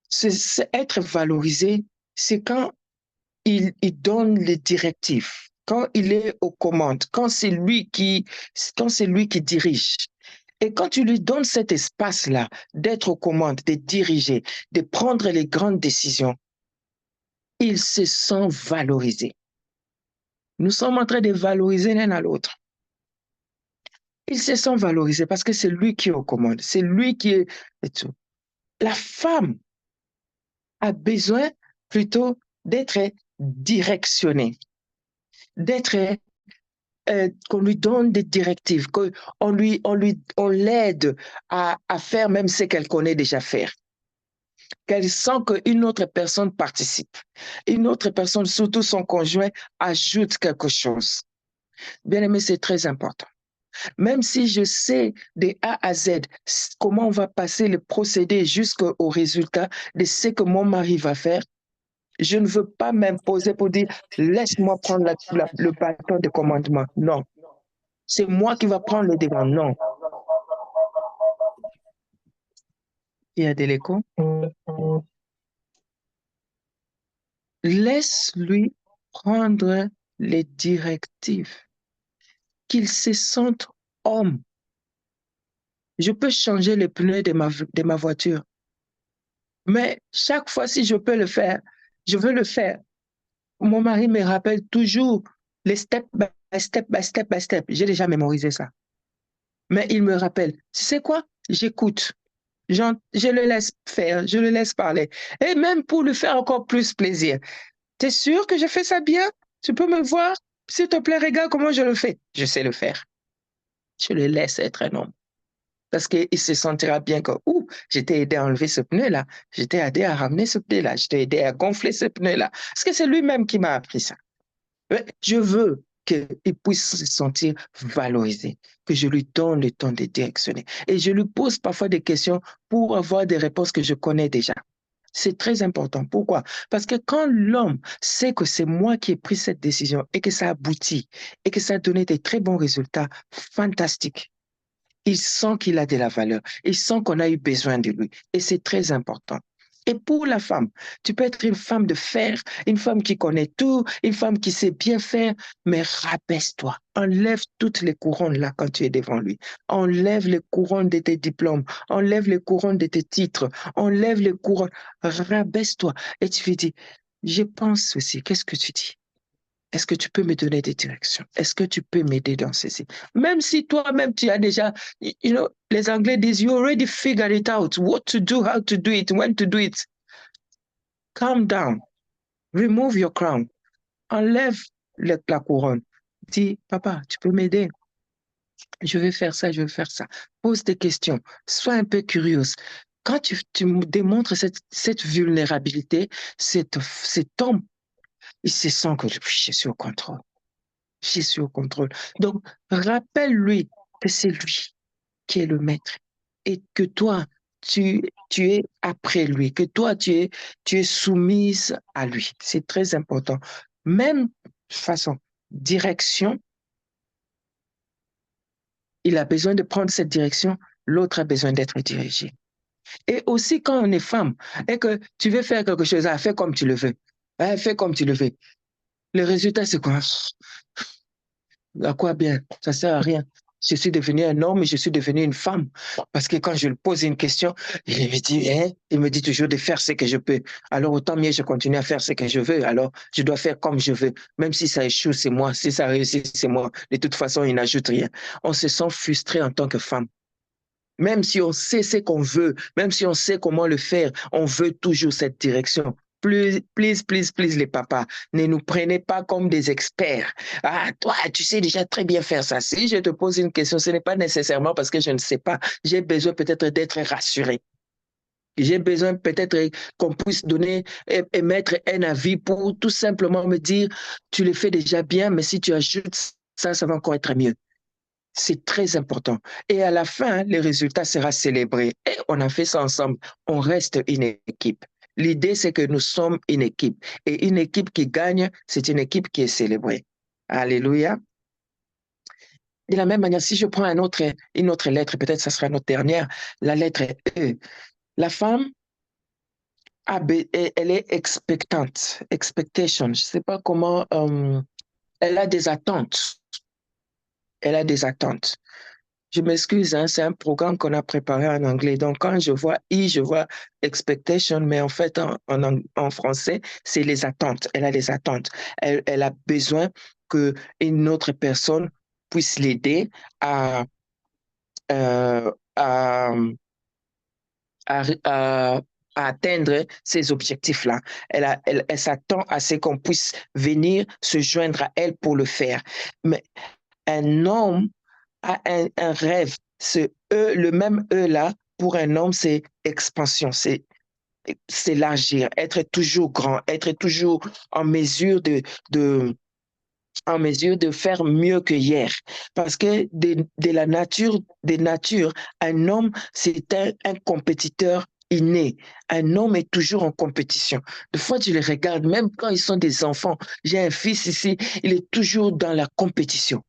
c'est être valorisé, c'est quand il donne les directives, quand il est aux commandes, quand c'est lui qui dirige. Et quand tu lui donnes cet espace-là d'être aux commandes, de diriger, de prendre les grandes décisions, il se sent valorisé. Nous sommes en train de valoriser l'un à l'autre. Il se sent valorisé parce que c'est lui qui est aux commandes, c'est lui qui est... Et tout. La femme a besoin plutôt d'être directionnée, qu'on lui donne des directives, qu'on l'aide à faire même ce qu'elle connaît déjà faire. Qu'elle sent qu'une autre personne participe. Une autre personne, surtout son conjoint, ajoute quelque chose. Bien aimé, c'est très important. Même si je sais de A à Z comment on va passer le procédé jusqu'au résultat de ce que mon mari va faire, je ne veux pas m'imposer pour dire « laisse-moi prendre le bâton de commandement ». Non, c'est moi qui va prendre le devant. Non. Il y a de l'écho. Laisse-lui prendre les directives, qu'il se sente homme. Je peux changer les pneus de ma voiture, mais chaque fois si je peux le faire, je veux le faire. Mon mari me rappelle toujours les step by step by step by step. J'ai déjà mémorisé ça. Mais il me rappelle, tu sais quoi? J'écoute. Je le laisse faire, je le laisse parler. Et même pour lui faire encore plus plaisir. T'es sûr que je fais ça bien? Tu peux me voir? S'il te plaît, regarde comment je le fais. Je sais le faire. Je le laisse être un homme. Parce qu'il se sentira bien que, je t'ai aidé à enlever ce pneu-là, je t'ai aidé à ramener ce pneu-là, je t'ai aidé à gonfler ce pneu-là. Parce que c'est lui-même qui m'a appris ça. Je veux qu'il puisse se sentir valorisé, que je lui donne le temps de directionner. Et je lui pose parfois des questions pour avoir des réponses que je connais déjà. C'est très important. Pourquoi? Parce que quand l'homme sait que c'est moi qui ai pris cette décision et que ça aboutit et que ça a donné des très bons résultats fantastiques, il sent qu'il a de la valeur. Il sent qu'on a eu besoin de lui. Et c'est très important. Et pour la femme, tu peux être une femme de fer, une femme qui connaît tout, une femme qui sait bien faire, mais rabaisse-toi. Enlève toutes les couronnes là quand tu es devant lui. Enlève les couronnes de tes diplômes, enlève les couronnes de tes titres, enlève les couronnes, rabaisse-toi. Et tu lui dis, je pense aussi, qu'est-ce que tu dis? Est-ce que tu peux me donner des directions? Est-ce que tu peux m'aider dans ceci? Même si toi-même, tu as déjà, les Anglais disent, you already figured it out, what to do, how to do it, when to do it. Calm down. Remove your crown. Enlève la couronne. Dis, papa, tu peux m'aider? Je vais faire ça, je vais faire ça. Pose des questions. Sois un peu curieuse. Quand tu me démontres cette vulnérabilité, cet homme, il se sent que je suis au contrôle. Je suis au contrôle. Donc, rappelle-lui que c'est lui qui est le maître et que toi, tu es après lui, que toi, tu es soumise à lui. C'est très important. Même façon, direction, il a besoin de prendre cette direction, l'autre a besoin d'être dirigé. Et aussi, quand on est femme et que tu veux faire quelque chose, fais comme tu le veux. Fais comme tu le veux. Le résultat, c'est quoi? À quoi bien? Ça sert à rien. Je suis devenu un homme et je suis devenue une femme. Parce que quand je lui pose une question, il me dit toujours de faire ce que je peux. Alors autant mieux, je continue à faire ce que je veux. Alors je dois faire comme je veux. Même si ça échoue, c'est moi. Si ça réussit, c'est moi. De toute façon, il n'ajoute rien. On se sent frustré en tant que femme. Même si on sait ce qu'on veut, même si on sait comment le faire, on veut toujours cette direction. please, les papas, ne nous prenez pas comme des experts. Ah, toi, tu sais déjà très bien faire ça. Si je te pose une question, ce n'est pas nécessairement parce que je ne sais pas. J'ai besoin peut-être d'être rassuré. J'ai besoin peut-être qu'on puisse donner, émettre un avis pour tout simplement me dire, tu le fais déjà bien, mais si tu ajoutes ça, ça va encore être mieux. C'est très important. Et à la fin, le résultat sera célébré. Et on a fait ça ensemble. On reste une équipe. L'idée, c'est que nous sommes une équipe. Et une équipe qui gagne, c'est une équipe qui est célébrée. Alléluia. De la même manière, si je prends une autre lettre, peut-être ça sera notre dernière, la lettre E. La femme, elle est expectante, expectation. Je ne sais pas comment, elle a des attentes. Elle a des attentes. Je m'excuse, hein, c'est un programme qu'on a préparé en anglais. Donc, quand je vois I, je vois expectation, mais en fait, en français, c'est les attentes. Elle a des attentes. Elle a besoin qu'une autre personne puisse l'aider à, euh, à, à atteindre ces objectifs-là. Elle s'attend à ce qu'on puisse venir se joindre à elle pour le faire. Mais un homme a un rêve. Le même E-là, pour un homme, c'est expansion, c'est s'élargir, être toujours grand, être toujours en mesure en mesure de faire mieux que hier. Parce que de la nature, des natures, un homme, c'est un compétiteur inné. Un homme est toujours en compétition. Des fois, tu les regardes, même quand ils sont des enfants. J'ai un fils ici, il est toujours dans la compétition.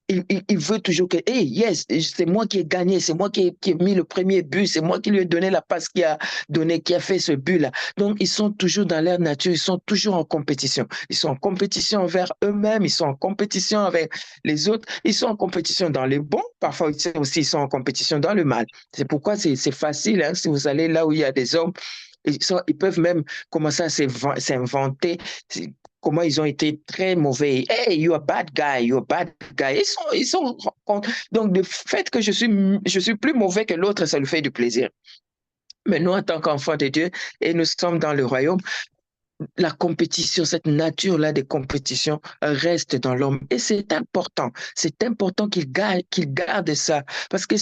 Il veut toujours que, hey, yes, c'est moi qui ai gagné, c'est moi qui ai mis le premier but, c'est moi qui lui ai donné la passe qui a fait ce but-là. Donc, ils sont toujours dans leur nature, ils sont toujours en compétition. Ils sont en compétition envers eux-mêmes, ils sont en compétition avec les autres, ils sont en compétition dans le bon, parfois aussi ils sont en compétition dans le mal. C'est pourquoi c'est facile, hein, si vous allez là où il y a des hommes, ils peuvent même commencer à s'inventer comment ils ont été très mauvais. Hey, you're a bad guy, you're a bad guy. Donc, le fait que je suis plus mauvais que l'autre, ça lui fait du plaisir. Mais nous, en tant qu'enfants de Dieu, et nous sommes dans le royaume, la compétition, cette nature-là de compétition reste dans l'homme. Et c'est important. C'est important qu'il garde ça. Parce que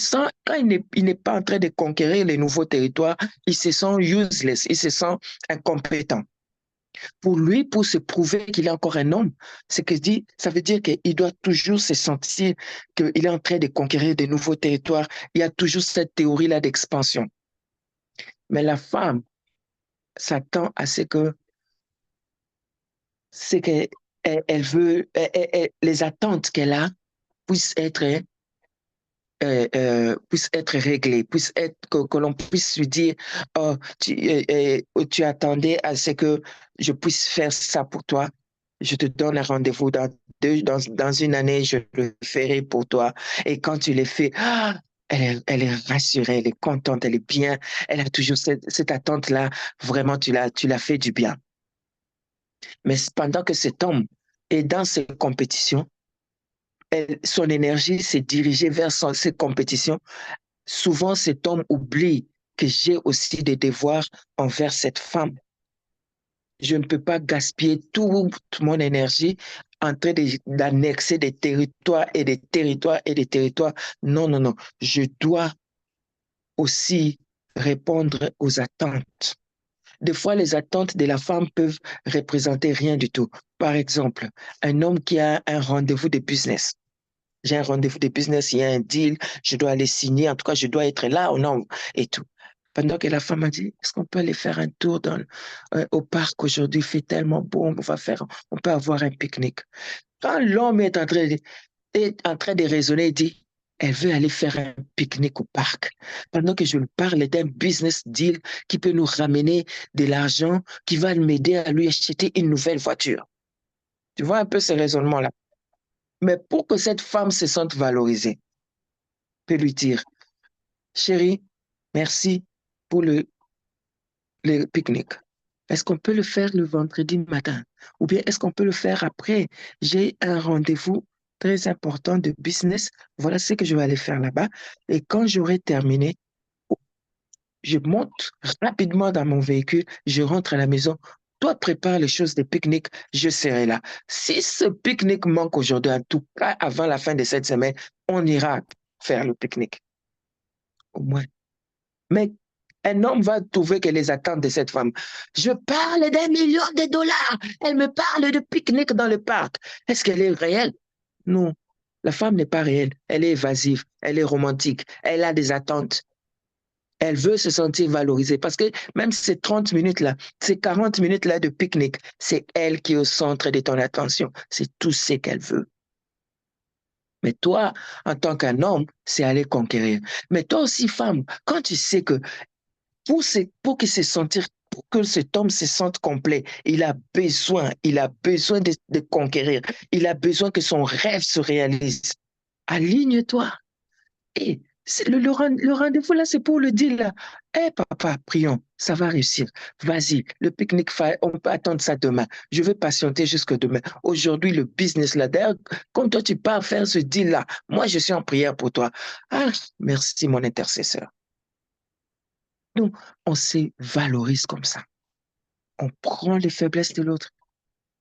quand il n'est pas en train de conquérir les nouveaux territoires, il se sent useless, il se sent incompétent. Pour lui, pour se prouver qu'il est encore un homme, ça veut dire qu'il doit toujours se sentir qu'il est en train de conquérir de nouveaux territoires. Il y a toujours cette théorie-là d'expansion. Mais la femme s'attend à ce que elle veut, les attentes qu'elle a puissent être réglées, que l'on puisse lui dire, oh, tu attendais à ce que je puisse faire ça pour toi. Je te donne un rendez-vous dans une année, je le ferai pour toi. Et quand tu le fais, elle est rassurée, elle est contente, elle est bien. Elle a toujours cette attente-là. Vraiment, tu l'as fait du bien. Mais pendant que cet homme est dans ses compétitions, son énergie s'est dirigée vers ses compétitions. Souvent, cet homme oublie que j'ai aussi des devoirs envers cette femme. Je ne peux pas gaspiller toute mon énergie en train d'annexer des territoires et des territoires et des territoires. Non, non, non. Je dois aussi répondre aux attentes. Des fois, les attentes de la femme peuvent représenter rien du tout. Par exemple, un homme qui a un rendez-vous de business. J'ai un rendez-vous de business, il y a un deal, je dois aller signer, en tout cas, je dois être là ou non, et tout. Pendant que la femme a dit, est-ce qu'on peut aller faire un tour au parc aujourd'hui, il fait tellement beau, on peut avoir un pique-nique. Quand l'homme est en train de raisonner, il dit, elle veut aller faire un pique-nique au parc. Pendant que je lui parle d'un business deal qui peut nous ramener de l'argent, qui va m'aider à lui acheter une nouvelle voiture. Tu vois un peu ce raisonnement-là. Mais pour que cette femme se sente valorisée, peut lui dire, chérie, merci pour le pique-nique. Est-ce qu'on peut le faire le vendredi matin? Ou bien est-ce qu'on peut le faire après? J'ai un rendez-vous très important de business. Voilà ce que je vais aller faire là-bas. Et quand j'aurai terminé, je monte rapidement dans mon véhicule, je rentre à la maison. toi prépare les choses des pique-niques, je serai là. Si ce pique-nique manque aujourd'hui, en tout cas avant la fin de cette semaine, on ira faire le pique-nique. Au moins. Mais un homme va trouver que les attentes de cette femme. Je parle d'1 million de dollars. Elle me parle de pique-nique dans le parc. Est-ce qu'elle est réelle? Non. La femme n'est pas réelle. Elle est évasive. Elle est romantique. Elle a des attentes. Elle veut se sentir valorisée parce que même ces 30 minutes-là, ces 40 minutes-là de pique-nique, c'est elle qui est au centre de ton attention. C'est tout ce qu'elle veut. Mais toi, en tant qu'un homme, c'est aller conquérir. Mais toi aussi, femme, quand tu sais que pour que cet homme se sente complet, il a besoin de conquérir. Il a besoin que son rêve se réalise. Aligne-toi. Et le rendez-vous là, c'est pour le dire là. Hé papa, prions, ça va réussir. Vas-y, le pique-nique, on peut attendre ça demain. Je vais patienter jusque demain. Aujourd'hui, le business là, d'ailleurs, quand toi tu pars faire ce deal là, moi je suis en prière pour toi. Ah, merci mon intercesseur. Donc, on se valorise comme ça. On prend les faiblesses de l'autre,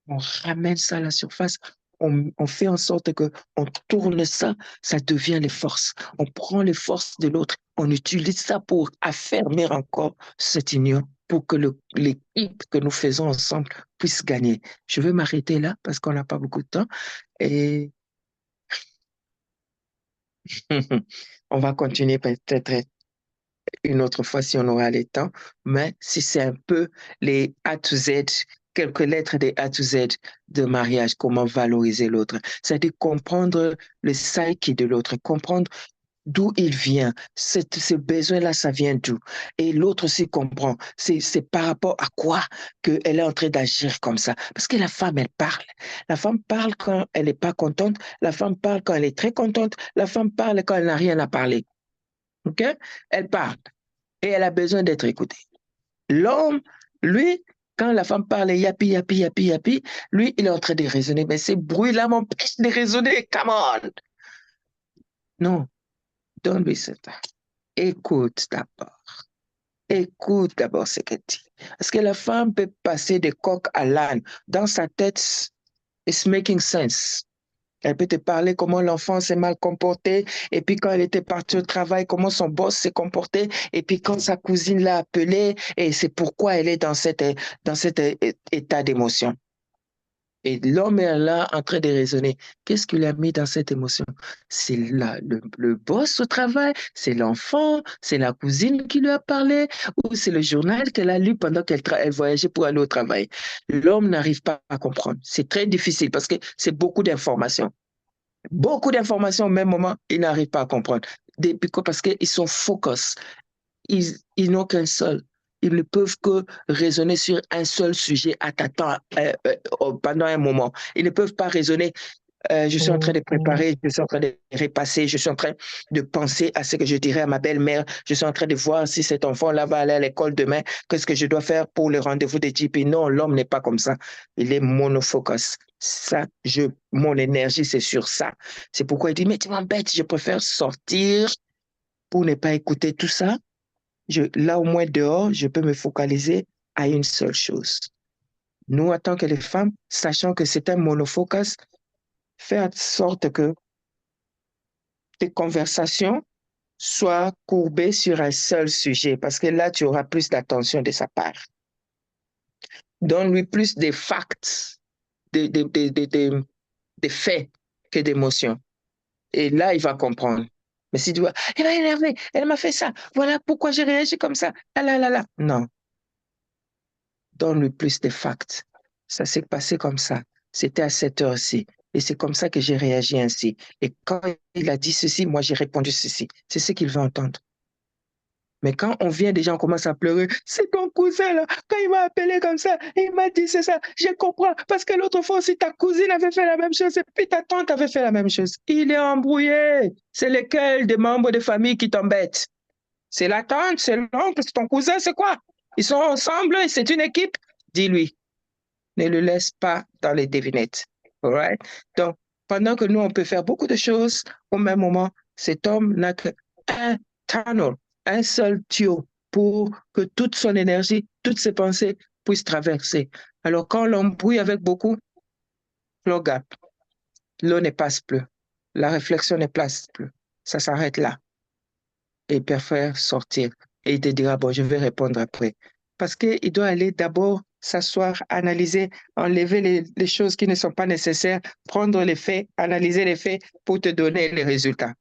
on ramène ça à la surface, on fait en sorte que on tourne ça, ça devient les forces. On prend les forces de l'autre, on utilise ça pour affermir encore cette union, pour que l'équipe que nous faisons ensemble puisse gagner. Je vais m'arrêter là parce qu'on n'a pas beaucoup de temps et on va continuer peut-être une autre fois si on aura le temps, mais si c'est un peu les A to Z, quelques lettres des A to Z de mariage, comment valoriser l'autre. C'est-à-dire comprendre le psyche de l'autre, comprendre d'où il vient, ce besoin-là, ça vient d'où. Et l'autre aussi comprend, c'est par rapport à quoi qu'elle est en train d'agir comme ça. Parce que la femme, elle parle. La femme parle quand elle n'est pas contente, la femme parle quand elle est très contente, la femme parle quand elle n'a rien à parler. OK? Elle parle et elle a besoin d'être écoutée. L'homme, lui, quand la femme parle yapi, yapi, yapi, yapi, lui, il est en train de raisonner. Mais ces bruits-là m'empêchent de raisonner. Come on! Non, donne-lui ça. Écoute d'abord. Écoute d'abord ce qu'elle dit. Parce que la femme peut passer de coq à l'âne. Dans sa tête, it's making sense. Elle peut te parler comment l'enfant s'est mal comporté, et puis quand elle était partie au travail, comment son boss s'est comporté, et puis quand sa cousine l'a appelée, et c'est pourquoi elle est dans cet état d'émotion. Et l'homme est là en train de raisonner. Qu'est-ce qu'il a mis dans cette émotion? C'est le boss au travail, c'est l'enfant, c'est la cousine qui lui a parlé, ou c'est le journal qu'elle a lu pendant qu'elle voyageait pour aller au travail. L'homme n'arrive pas à comprendre. C'est très difficile parce que c'est beaucoup d'informations. Beaucoup d'informations au même moment, ils n'arrivent pas à comprendre. Parce qu'ils sont focus. Ils n'ont qu'un seul. Ils ne peuvent que raisonner sur un seul sujet à t'attendre pendant un moment. Ils ne peuvent pas raisonner. Je suis en train de préparer, je suis en train de repasser, je suis en train de penser à ce que je dirais à ma belle-mère. Je suis en train de voir si cet enfant-là va aller à l'école demain. Qu'est-ce que je dois faire pour le rendez-vous de JP? Non, l'homme n'est pas comme ça. Il est monofocus. Ça, mon énergie, c'est sur ça. C'est pourquoi il dit, mais tu m'embêtes, je préfère sortir pour ne pas écouter tout ça. Là, au moins dehors, je peux me focaliser à une seule chose. Nous, en tant que les femmes, sachant que c'est un monofocus, fais en sorte que tes conversations soient courbées sur un seul sujet, parce que là, tu auras plus d'attention de sa part. Donne-lui plus de facts, des faits que d'émotions. Et là, il va comprendre. Mais si tu vois, elle m'a énervé, elle m'a fait ça, voilà pourquoi j'ai réagi comme ça. Ah là là là. Non. Donne-lui plus de facts. Ça s'est passé comme ça. C'était à cette heure-ci. Et c'est comme ça que j'ai réagi ainsi. Et quand il a dit ceci, moi j'ai répondu ceci. C'est ce qu'il veut entendre. Mais quand on vient déjà, on commence à pleurer. C'est ton cousin là, quand il m'a appelé comme ça, il m'a dit c'est ça, je comprends. Parce que l'autre fois aussi, ta cousine avait fait la même chose et puis ta tante avait fait la même chose. Il est embrouillé. C'est lequel des membres de famille qui t'embête? C'est la tante, c'est l'oncle, c'est ton cousin, c'est quoi? Ils sont ensemble et c'est une équipe. Dis-lui, ne le laisse pas dans les devinettes. All right? Donc, pendant que nous, on peut faire beaucoup de choses, au même moment, cet homme n'a qu'un tunnel, un seul tuyau pour que toute son énergie, toutes ses pensées puissent traverser. Alors, quand l'on brouille avec beaucoup, flow gap, l'eau ne passe plus. La réflexion ne passe plus. Ça s'arrête là. Et il préfère sortir. Et il te dira, bon, je vais répondre après. Parce qu'il doit aller d'abord s'asseoir, analyser, enlever les choses qui ne sont pas nécessaires, prendre les faits, analyser les faits pour te donner les résultats.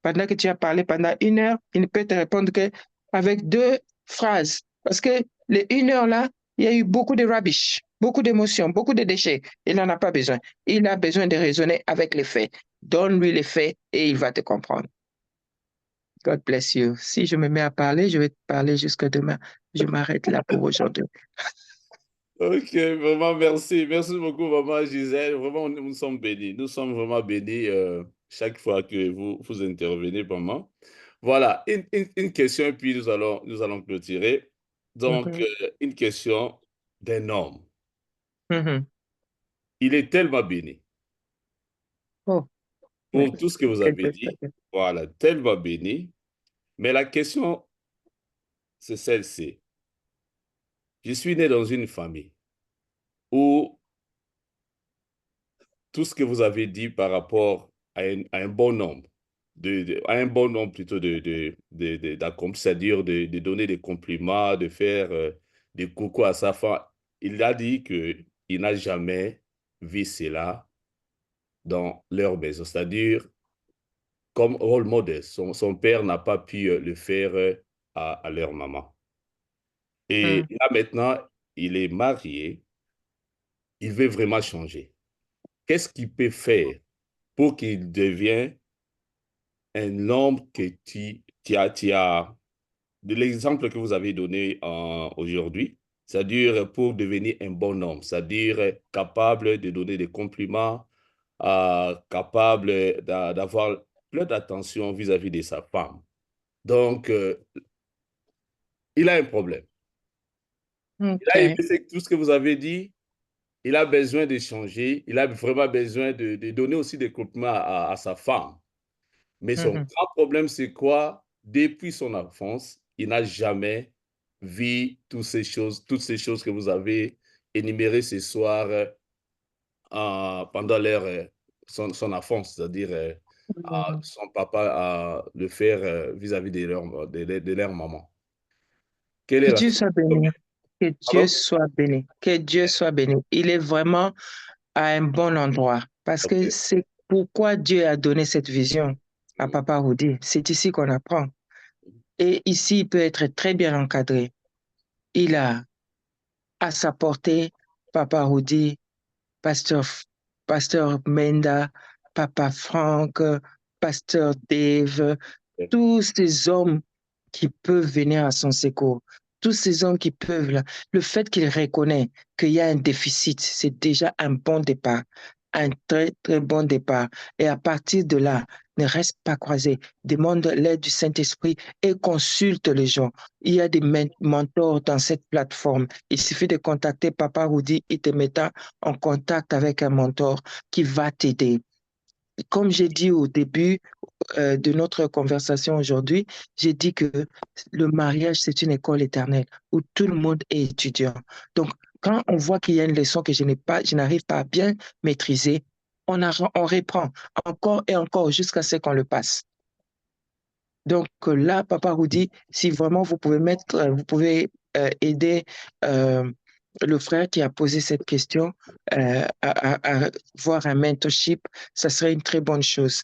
Pendant que tu as parlé pendant 1 heure, il ne peut te répondre qu'avec 2 phrases. Parce que les 1 heure là, il y a eu beaucoup de rubbish, beaucoup d'émotions, beaucoup de déchets. Il n'en a pas besoin. Il a besoin de raisonner avec les faits. Donne-lui les faits et il va te comprendre. God bless you. Si je me mets à parler, je vais te parler jusqu'à demain. Je m'arrête là pour aujourd'hui. Ok, vraiment, merci. Merci beaucoup, maman Gisèle. Vraiment, nous sommes bénis. Nous sommes vraiment bénis chaque fois que vous intervenez, maman. Voilà, une question, et puis nous allons clôturer. Donc, une question d'un homme. Il est tellement béni Oh, pour tout ce que vous avez quelque dit. chose. Voilà, tellement béni. Mais la question, c'est celle-ci. Je suis né dans une famille où tout ce que vous avez dit par rapport à un bon nombre, à un bon nombre plutôt c'est-à-dire de donner des compliments, de faire des coucou à sa femme. Il a dit qu'il n'a jamais vu cela dans leur maison, c'est-à-dire comme rôle modèle. Son père n'a pas pu le faire à leur maman. Et là maintenant, il est marié, il veut vraiment changer. Qu'est-ce qu'il peut faire pour qu'il devienne un homme que de l'exemple que vous avez donné aujourd'hui, c'est-à-dire pour devenir un bon homme, c'est-à-dire capable de donner des compliments, capable d'avoir plein d'attention vis-à-vis de sa femme. Donc, il a un problème. Il a aimé OK. tout ce que vous avez dit. Il a besoin de changer. Il a vraiment besoin de donner aussi des compliments à sa femme. Mais son grand problème, c'est quoi? Depuis son enfance, il n'a jamais vu toutes ces choses que vous avez énumérées ce soir pendant son enfance, c'est-à-dire son papa le faire vis-à-vis de leur maman. Quelle est Que la Dieu solution? soit béni. Que Dieu Pardon? soit béni. Que Dieu soit béni. Il est vraiment à un bon endroit parce que Ok. c'est pourquoi Dieu a donné cette vision à Papa Rudy. C'est ici qu'on apprend. Et ici, il peut être très bien encadré. Il a à sa portée Papa Rudy, Pasteur, Pasteur Menda, Papa Franck, Pasteur Dave, tous ces hommes qui peuvent venir à son secours, tous ces hommes qui peuvent, là, le fait qu'il reconnaît qu'il y a un déficit, c'est déjà un bon départ, un très, très bon départ. Et à partir de là, ne reste pas croisé, demande l'aide du Saint-Esprit et consulte les gens. Il y a des mentors dans cette plateforme. Il suffit de contacter Papa Rudy, il te mettra en contact avec un mentor qui va t'aider. Comme j'ai dit au début de notre conversation aujourd'hui, j'ai dit que le mariage, c'est une école éternelle où tout le monde est étudiant. Donc, quand on voit qu'il y a une leçon que je n'arrive pas à bien maîtriser, on reprend encore et encore jusqu'à ce qu'on le passe. Donc là, Papa Rudy, si vraiment vous pouvez aider le frère qui a posé cette question à voir un mentorship, ça serait une très bonne chose.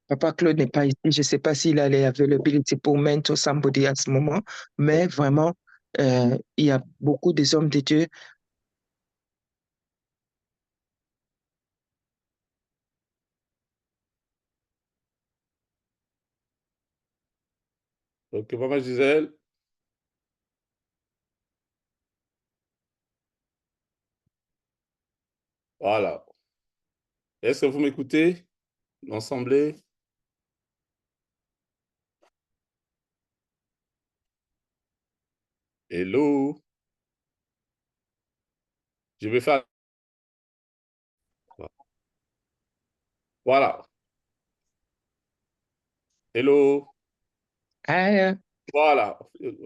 Papa Claude n'est pas ici, je ne sais pas s'il a l'availability pour mentor somebody à ce moment, mais vraiment, il y a beaucoup des hommes de Dieu. Ok, maman Gisèle. Voilà. Est-ce que vous m'écoutez? L'ensemble? Hello? Je vais faire. Voilà. Hello? Ah, Voilà.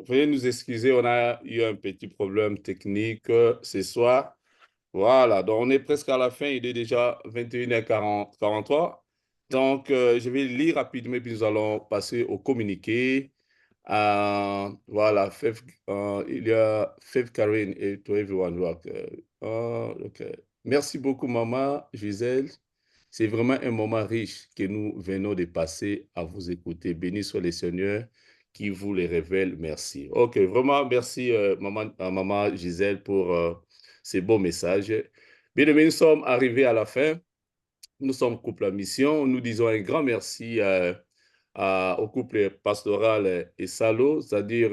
Veuillez nous excuser, on a eu un petit problème technique ce soir. Voilà, donc on est presque à la fin, il est déjà 21h43. Donc, je vais lire rapidement, puis nous allons passer au communiqué. Voilà, il y a Faith Karen et to everyone. Okay. Merci beaucoup, Maman Gisèle. C'est vraiment un moment riche que nous venons de passer à vous écouter. Béni soit le Seigneur qui vous les révèle. Merci. Ok, vraiment, merci, Maman Gisèle, pour ces beaux messages. Bien aimés, nous sommes arrivés à la fin. Nous sommes couple à mission. Nous disons un grand merci au couple pastoral et Salo, c'est-à-dire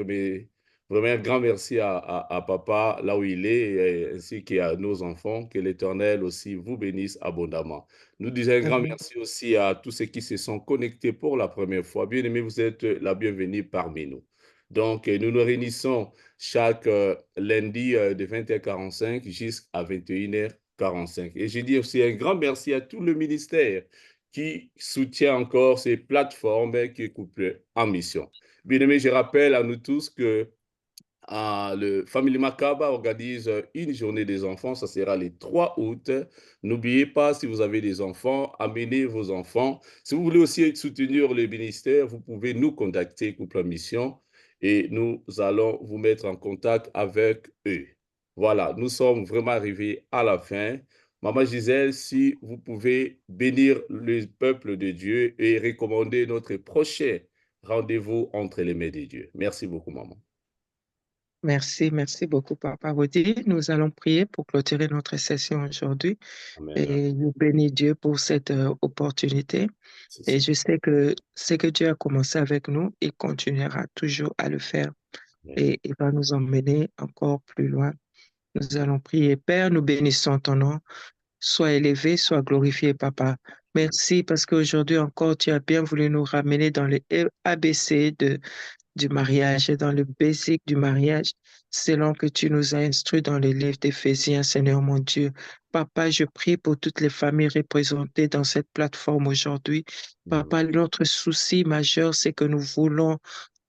vraiment un grand merci à papa là où il est, ainsi qu'à nos enfants. Que l'Éternel aussi vous bénisse abondamment. Nous disons un grand merci aussi à tous ceux qui se sont connectés pour la première fois. Bien aimés, vous êtes la bienvenue parmi nous. Donc, nous nous réunissons chaque lundi de 20h45 jusqu'à 21h45. Et je dis aussi un grand merci à tout le ministère qui soutient encore ces plateformes qui couplent en mission. Bien aimé, je rappelle à nous tous que le Family Makaba organise une journée des enfants, ça sera le 3 août. N'oubliez pas, si vous avez des enfants, amenez vos enfants. Si vous voulez aussi soutenir le ministère, vous pouvez nous contacter, Couple en Mission, et nous allons vous mettre en contact avec eux. Voilà, nous sommes vraiment arrivés à la fin. Maman Gisèle, si vous pouvez bénir le peuple de Dieu et recommander notre prochain rendez-vous entre les mains de Dieu. Merci beaucoup, maman. Merci beaucoup, Papa Rodi. Nous allons prier pour clôturer notre session aujourd'hui. Amen. Et je bénis Dieu pour cette opportunité. Et je sais que ce que Dieu a commencé avec nous, il continuera toujours à le faire. Amen. Et il va nous emmener encore plus loin. Nous allons prier. Père, nous bénissons ton nom. Sois élevé, sois glorifié, Papa. Merci parce qu'aujourd'hui encore, tu as bien voulu nous ramener dans les ABC du mariage et dans le basic du mariage, selon que tu nous as instruits dans le livre d'Éphésiens, Seigneur mon Dieu. Papa, je prie pour toutes les familles représentées dans cette plateforme aujourd'hui. Papa, notre souci majeur, c'est que nous voulons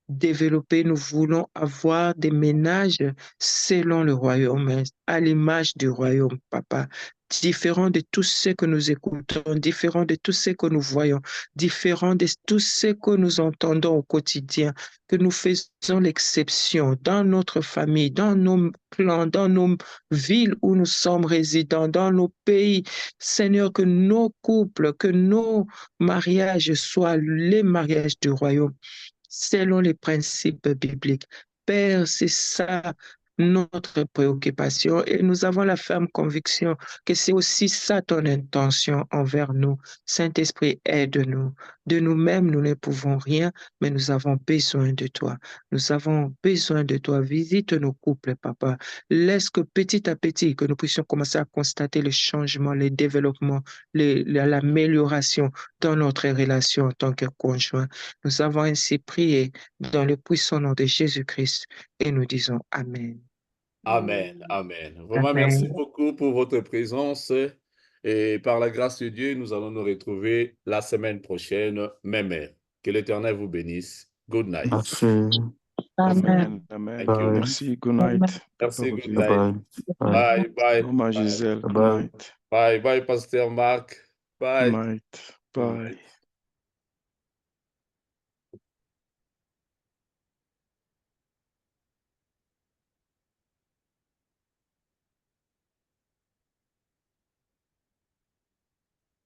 développer, nous voulons avoir des ménages selon le royaume, à l'image du royaume, Papa. Différent de tout ce que nous écoutons, différent de tout ce que nous voyons, différent de tout ce que nous entendons au quotidien, que nous faisons l'exception dans notre famille, dans nos clans, dans nos villes où nous sommes résidents, dans nos pays. Seigneur, que nos couples, que nos mariages soient les mariages du royaume selon les principes bibliques. Père, c'est ça notre préoccupation et nous avons la ferme conviction que c'est aussi ça ton intention envers nous. Saint-Esprit, aide-nous. De nous-mêmes, nous ne pouvons rien, mais nous avons besoin de toi. Nous avons besoin de toi. Visite nos couples, Papa. Laisse que petit à petit, que nous puissions commencer à constater le changement, le développement, l'amélioration dans notre relation en tant que conjoint. Nous avons ainsi prié dans le puissant nom de Jésus-Christ et nous disons Amen. Amen, amen. Vraiment, merci beaucoup pour votre présence et par la grâce de Dieu, nous allons nous retrouver la semaine prochaine, même heure. Que l'Éternel vous bénisse. Good night. Merci. Amen. Amen. Thank you. Merci. Good night. Merci, Papa good Rodi. night. Bye. Bye, bye. Maman Gisèle. Good Bye. night. Bye, bye, Pasteur Marc. Good Bye. night. Bye.